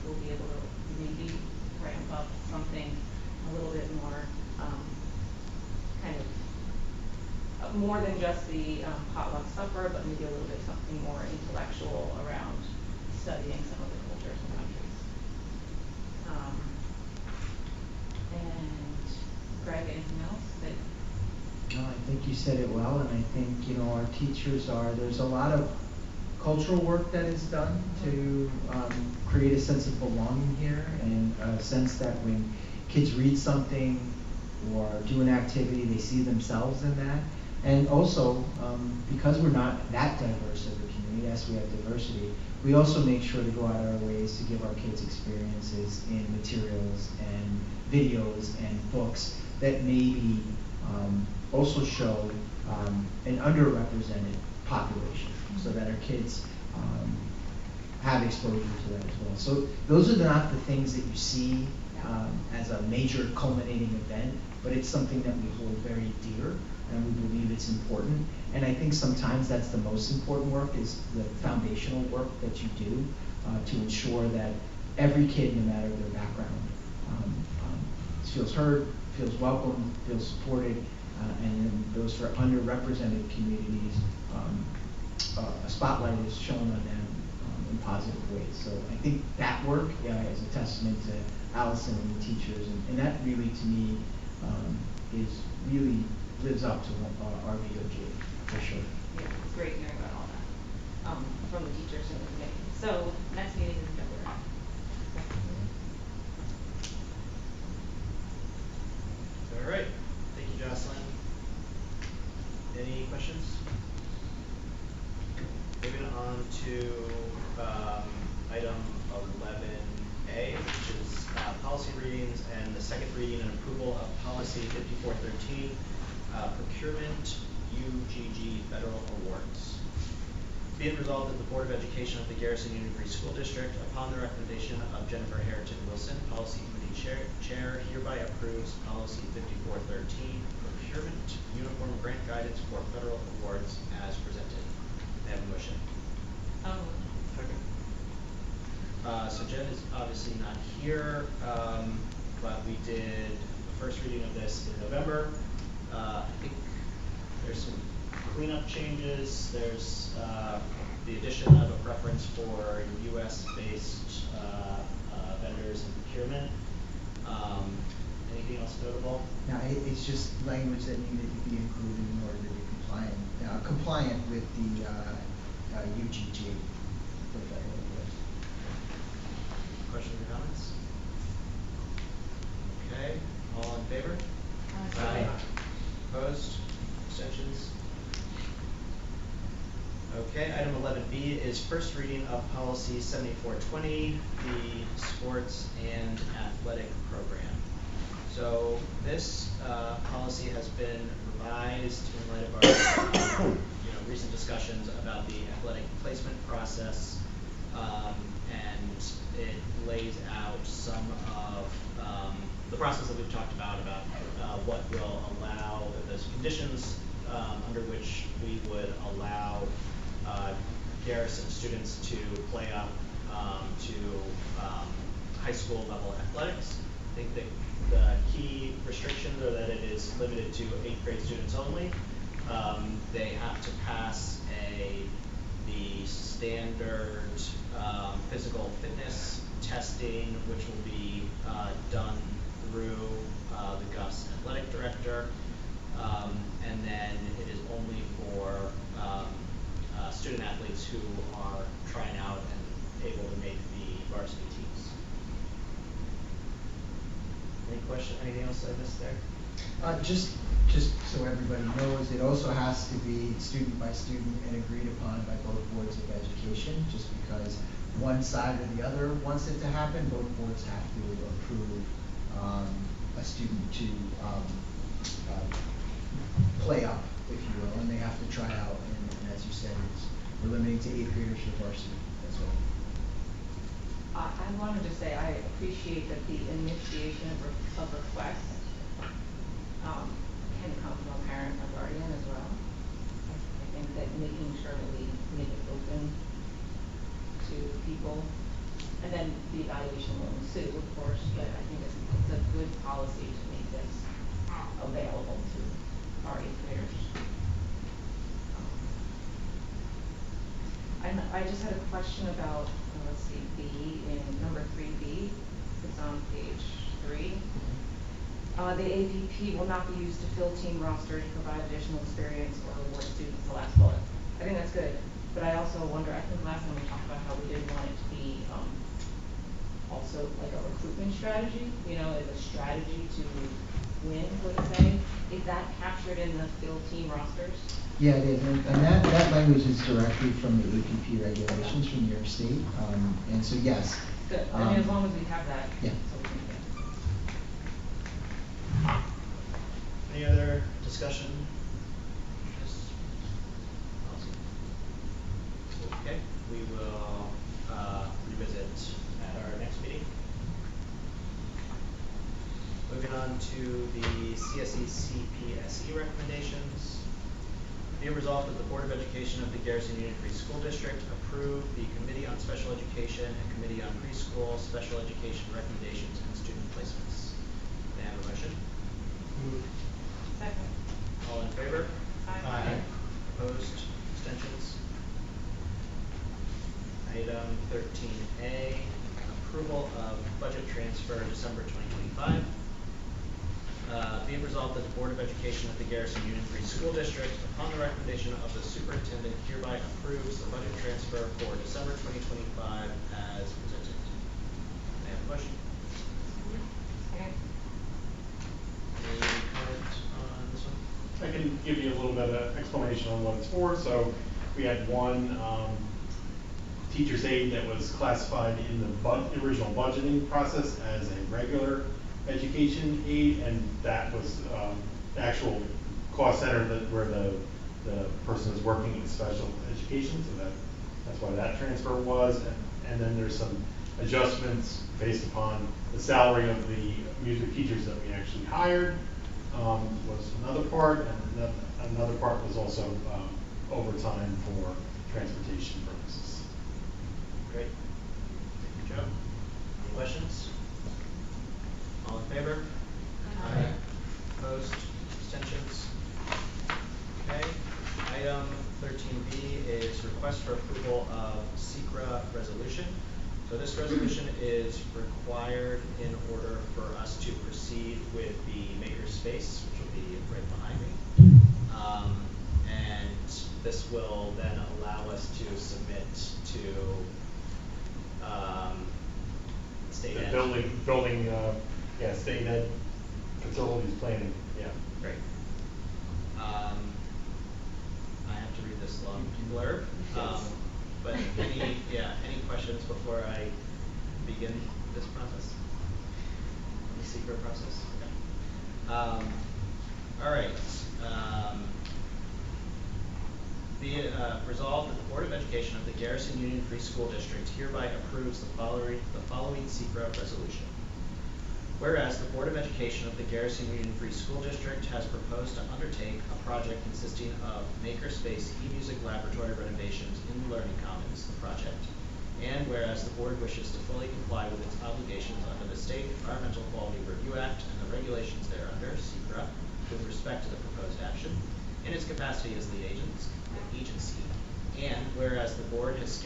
Speaker 2: we'll be able to maybe ramp up something a little bit more kind of more than just the potluck supper, but maybe a little bit something more intellectual around studying some of the cultures and countries. And Greg, anything else that?
Speaker 10: No, I think you said it well, and I think, you know, our teachers there's a lot of cultural work that is done to create a sense of belonging here, and a sense that when kids read something or do an activity, they see themselves in that. And also, because we're not that diverse of a community, yes, we have diversity, we also make sure to go out our ways to give our kids experiences in materials and videos and books that maybe also show an underrepresented population, so that our kids have exposure to that as well. So those are not the things that you see as a major culminating event, but it's something that we hold very dear, and we believe it's important. And I think sometimes that's the most important work, is the foundational work that you do to ensure that every kid, no matter their background, feels heard, feels welcome, feels supported, and then those for underrepresented communities, a spotlight is shown on them in positive ways. So I think that work is a testament to Allison and the teachers, and that really, to me, really lives up to our VOG, for sure.
Speaker 2: Yeah, it's great hearing about all that from the teachers and the committee. So next meeting is in February.
Speaker 1: All right, thank you, Jocelyn. Any questions? Moving on to item 11A, which is policy readings and the second reading and approval of policy 5413, procurement UGG federal awards. Be it resolved that the Board of Education of the Garrison Union Free School District, upon the recommendation of Jennifer Harrington Wilson, Policy Committee Chair, hereby approves Policy 5413, Procurement Uniform Grant Guidance for Federal Awards as presented. May I have a motion? Second. So Jen is obviously not here, but we did the first reading of this in November. I think there's some cleanup changes. There's the addition of a preference for US-based vendors and procurement. Anything else notable?
Speaker 3: No, it's just language that needed to be included in order to be compliant with the UGG for federal awards.
Speaker 1: Questions or comments? Okay, all in favor?
Speaker 2: Aye.
Speaker 1: Opposed? Abstentions? Okay, item 11B is first reading of policy 7420, the sports and athletic program. So this policy has been revised in light of our recent discussions about the athletic placement process, and it lays out some of the process that we've talked about what will allow those conditions under which we would allow Garrison students to play up to high school level athletics. I think that the key restrictions are that it is limited to 8th grade students only. They have to pass the standard physical fitness testing, which will be done through the GUS athletic director, and then it is only for student athletes who are trying out and able to make the varsity teams. Any question? Anything else I missed there?
Speaker 3: Just
Speaker 10: just so everybody knows, it also has to be student by student and agreed upon by both boards of education, just because one side or the other wants it to happen, both boards have to approve a student to play up, if you will, and they have to try out, and as you said, we're limiting to 8th graders for varsity, that's all.
Speaker 2: I wanted to say, I appreciate that the initiation of requests, can come from a parent or guardian as well. I think that making sure that we make it open to people, and then the evaluation will ensue, of course, but I think it's a good policy to make this available to our 8th graders. I just had a question about, let's see, B, in number 3B, it's on page 3. The APP will not be used to fill team rosters, provide additional experience, or reward students, the last bullet. I think that's good, but I also wonder, I think last time we talked about how we didn't want it to be, also like a recruitment strategy, you know, as a strategy to win, let's say. Is that captured in the fill team rosters?
Speaker 10: Yeah, it is, and that language is directly from the APP regulations from New York State, and so yes.
Speaker 2: Good, I mean, as long as we have that.
Speaker 10: Yeah.
Speaker 2: So we can,
Speaker 1: Any other discussion? Yes. Awesome. Okay, we will revisit at our next meeting. Moving on to the CSE CPSE recommendations. Be it resolved that the Board of Education of the Garrison Union Free School District approve the Committee on Special Education and Committee on Preschool Special Education recommendations and student placements. May I have a motion?
Speaker 2: Second.
Speaker 1: All in favor?
Speaker 2: Aye.
Speaker 1: Opposed? Abstentions? Item 13A, approval of budget transfer December 2025. Be it resolved that the Board of Education of the Garrison Union Free School District, upon the recommendation of the superintendent, hereby approves the budget transfer for December 2025 as presented. May I have a motion?
Speaker 2: Second.
Speaker 1: Any comment on this one?
Speaker 5: I can give you a little bit of explanation on what it's for. So we had one teacher's aide that was classified in the original budgeting process as a regular education aide, and that was the actual cost center where the person is working in special education, so that's why that transfer was, and then there's some adjustments based upon the salary of the music teachers that we actually hired, was another part, and another part was also overtime for transportation purposes.
Speaker 1: Great. Thank you, Joe. Any questions? All in favor?
Speaker 2: Aye.
Speaker 1: Opposed? Abstentions? Okay. Item 13B is request for approval of SECRA resolution. So this resolution is required in order for us to proceed with the makerspace, which will be right behind me. And this will then allow us to submit to state ed.
Speaker 5: Building, state ed facilities planning, yeah.
Speaker 1: Great. I have to read this long blurb. But any questions before I begin this process? The secret process? Okay. All right. Be it resolved that the Board of Education of the Garrison Union Free School District hereby approves the following secret resolution. Whereas the Board of Education of the Garrison Union Free School District has proposed to undertake a project consisting of makerspace e-music laboratory renovations in the Learning Commons, the project, and whereas the Board wishes to fully comply with its obligations under the State Environmental Quality Review Act and the regulations thereunder, SECRA, with respect to the proposed action, in its capacity as the agency, and whereas the Board has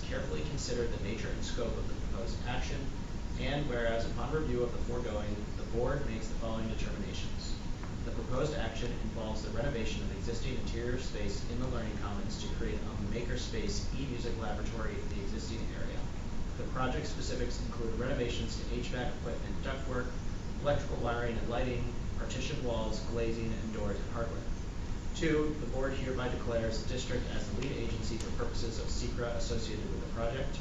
Speaker 1: carefully considered the nature and scope of the proposed action, and whereas upon review of the foregoing, the Board makes the following determinations. The proposed action involves the renovation of existing interior space in the Learning Commons to create a makerspace e-music laboratory in the existing area. The project specifics include renovations to HVAC equipment, ductwork, electrical wiring and lighting, partition walls, glazing, and doors and hardware. 2, the board hereby declares the district as the lead agency for purposes of SECRA associated with the project.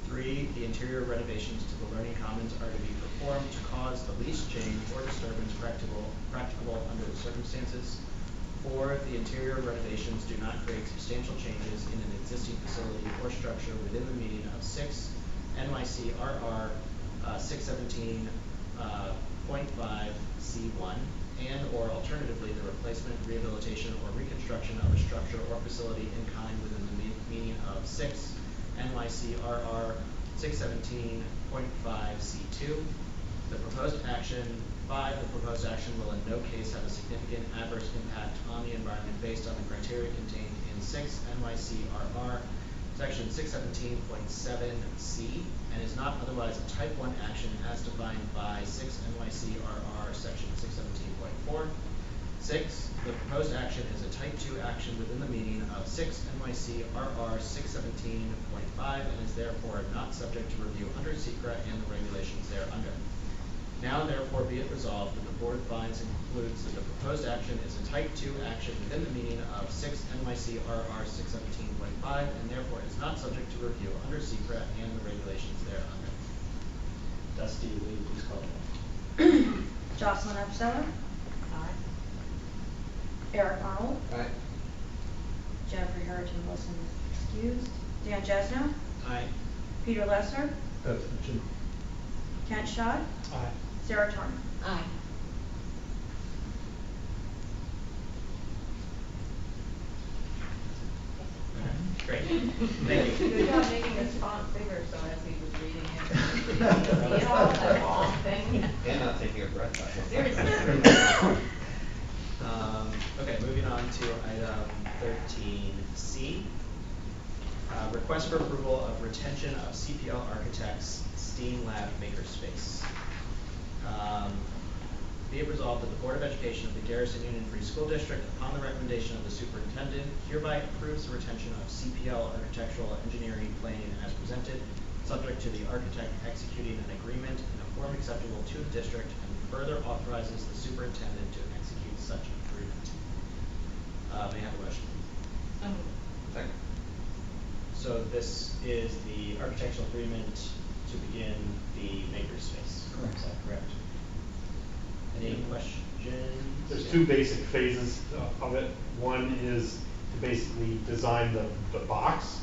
Speaker 1: 3, the interior renovations to the learning commons are to be performed to cause the least change or disturbance practicable under the circumstances. 4, the interior renovations do not create substantial changes in an existing facility or structure within the meaning of 6 NYC RR 617.5 C1, and or alternatively the replacement, rehabilitation, or reconstruction of a structure or facility in kind within the meaning of 6 NYC RR 617.5 C2. The proposed action, 5, the proposed action will in no case have a significant adverse impact on the environment based on the criteria contained in 6 NYC RR section 617.7C and is not otherwise a type 1 action as defined by 6 NYC RR section 617.4. 6, the proposed action is a type 2 action within the meaning of 6 NYC RR 617.5 and is therefore not subject to review under SECRA and the regulations thereunder. Now therefore be it resolved that the board finds and concludes that the proposed action is a type 2 action within the meaning of 6 NYC RR 617.5 and therefore is not subject to review under SECRA and the regulations thereunder. Dusty, will you please call the roll?
Speaker 11: Jocelyn Epsteller.
Speaker 2: Aye.
Speaker 11: Eric Arnold.
Speaker 8: Aye.
Speaker 11: Jennifer Harrington Wilson is excused. Dan Jesno.
Speaker 1: Aye.
Speaker 11: Peter Lesser.
Speaker 5: Abstention.
Speaker 11: Kent Schott.
Speaker 5: Aye.
Speaker 11: Sarah Turner.
Speaker 9: Aye.
Speaker 1: Great. Thank you.
Speaker 2: Good job making his font bigger so as he was reading it. You know, that long thing.
Speaker 8: And not taking a breath.
Speaker 2: Seriously.
Speaker 1: Okay, moving on to item 13C. Request for approval of retention of CPL Architects STEAM Lab Makerspace. Be it resolved that the Board of Education of the Garrison Union Free School District, upon the recommendation of the superintendent, hereby approves the retention of CPL Architectural Engineering Planning as presented, subject to the architect executing an agreement in a form acceptable to the district, and further authorizes the superintendent to execute such agreement. May I have a motion?
Speaker 8: Second.
Speaker 1: So this is the architectural agreement to begin the makerspace.
Speaker 3: Correct.
Speaker 1: Is that correct? Any questions?
Speaker 5: There's 2 basic phases of it. One is to basically design the box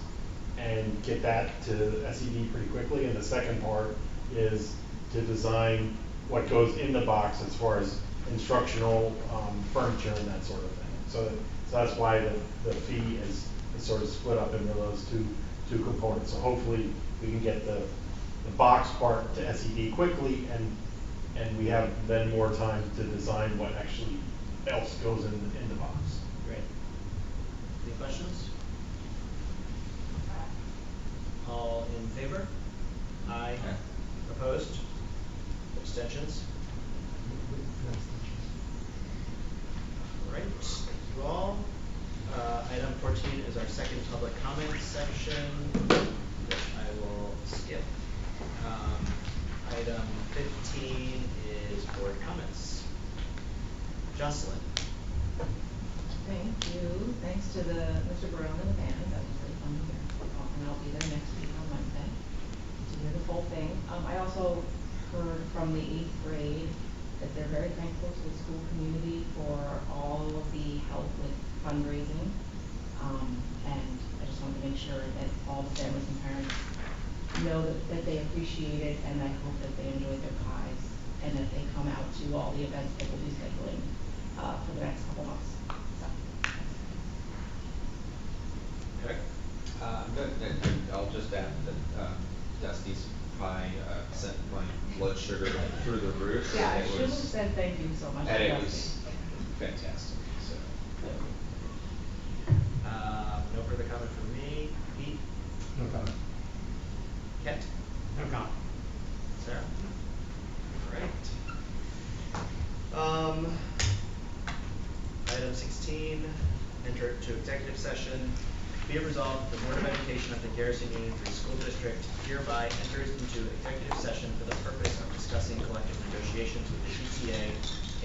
Speaker 5: and get that to SED pretty quickly, and the second part is to design what goes in the box as far as instructional furniture and that sort of thing. So that's why the fee is sort of split up into those two components. So hopefully we can get the box part to SED quickly, and we have then more time to design what actually else goes in the box.
Speaker 1: Great. Any questions? All in favor? Aye. Opposed? Abstentions? All right, thank you all. Item 14 is our second public comment section, which I will skip. Item 15 is board comments. Jocelyn.
Speaker 2: Thank you. Thanks to Mr. Brown and the band. That was really fun to hear. And I'll be there next week on Wednesday to hear the full thing. I also heard from the 8th grade that they're very thankful to the school community for all of the help with fundraising. And I just wanted to make sure that all the families and parents know that they appreciate it, and I hope that they enjoy their pies and that they come out to all the events that we'll be scheduling for the next couple months. So.
Speaker 1: Okay.
Speaker 8: I'll just add that Dusty's pie sent my blood sugar through the roof.
Speaker 2: Yeah, I
Speaker 8: and it
Speaker 2: should have
Speaker 8: was-
Speaker 2: said thank you so much.
Speaker 8: And it
Speaker 2: Dusty.
Speaker 8: was fantastic, so.
Speaker 1: No further comment from me. Pete?
Speaker 5: No comment.
Speaker 1: Kent?
Speaker 5: No comment.
Speaker 1: Sarah? All right. Item 16, enter to executive session. Be it resolved, the Board of Education of the Garrison Union Free School District hereby enters into executive session for the purpose of discussing collective negotiations with the PTA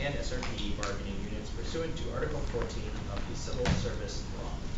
Speaker 1: and SRPE bargaining units pursuant to Article 14 of the Civil Service Law.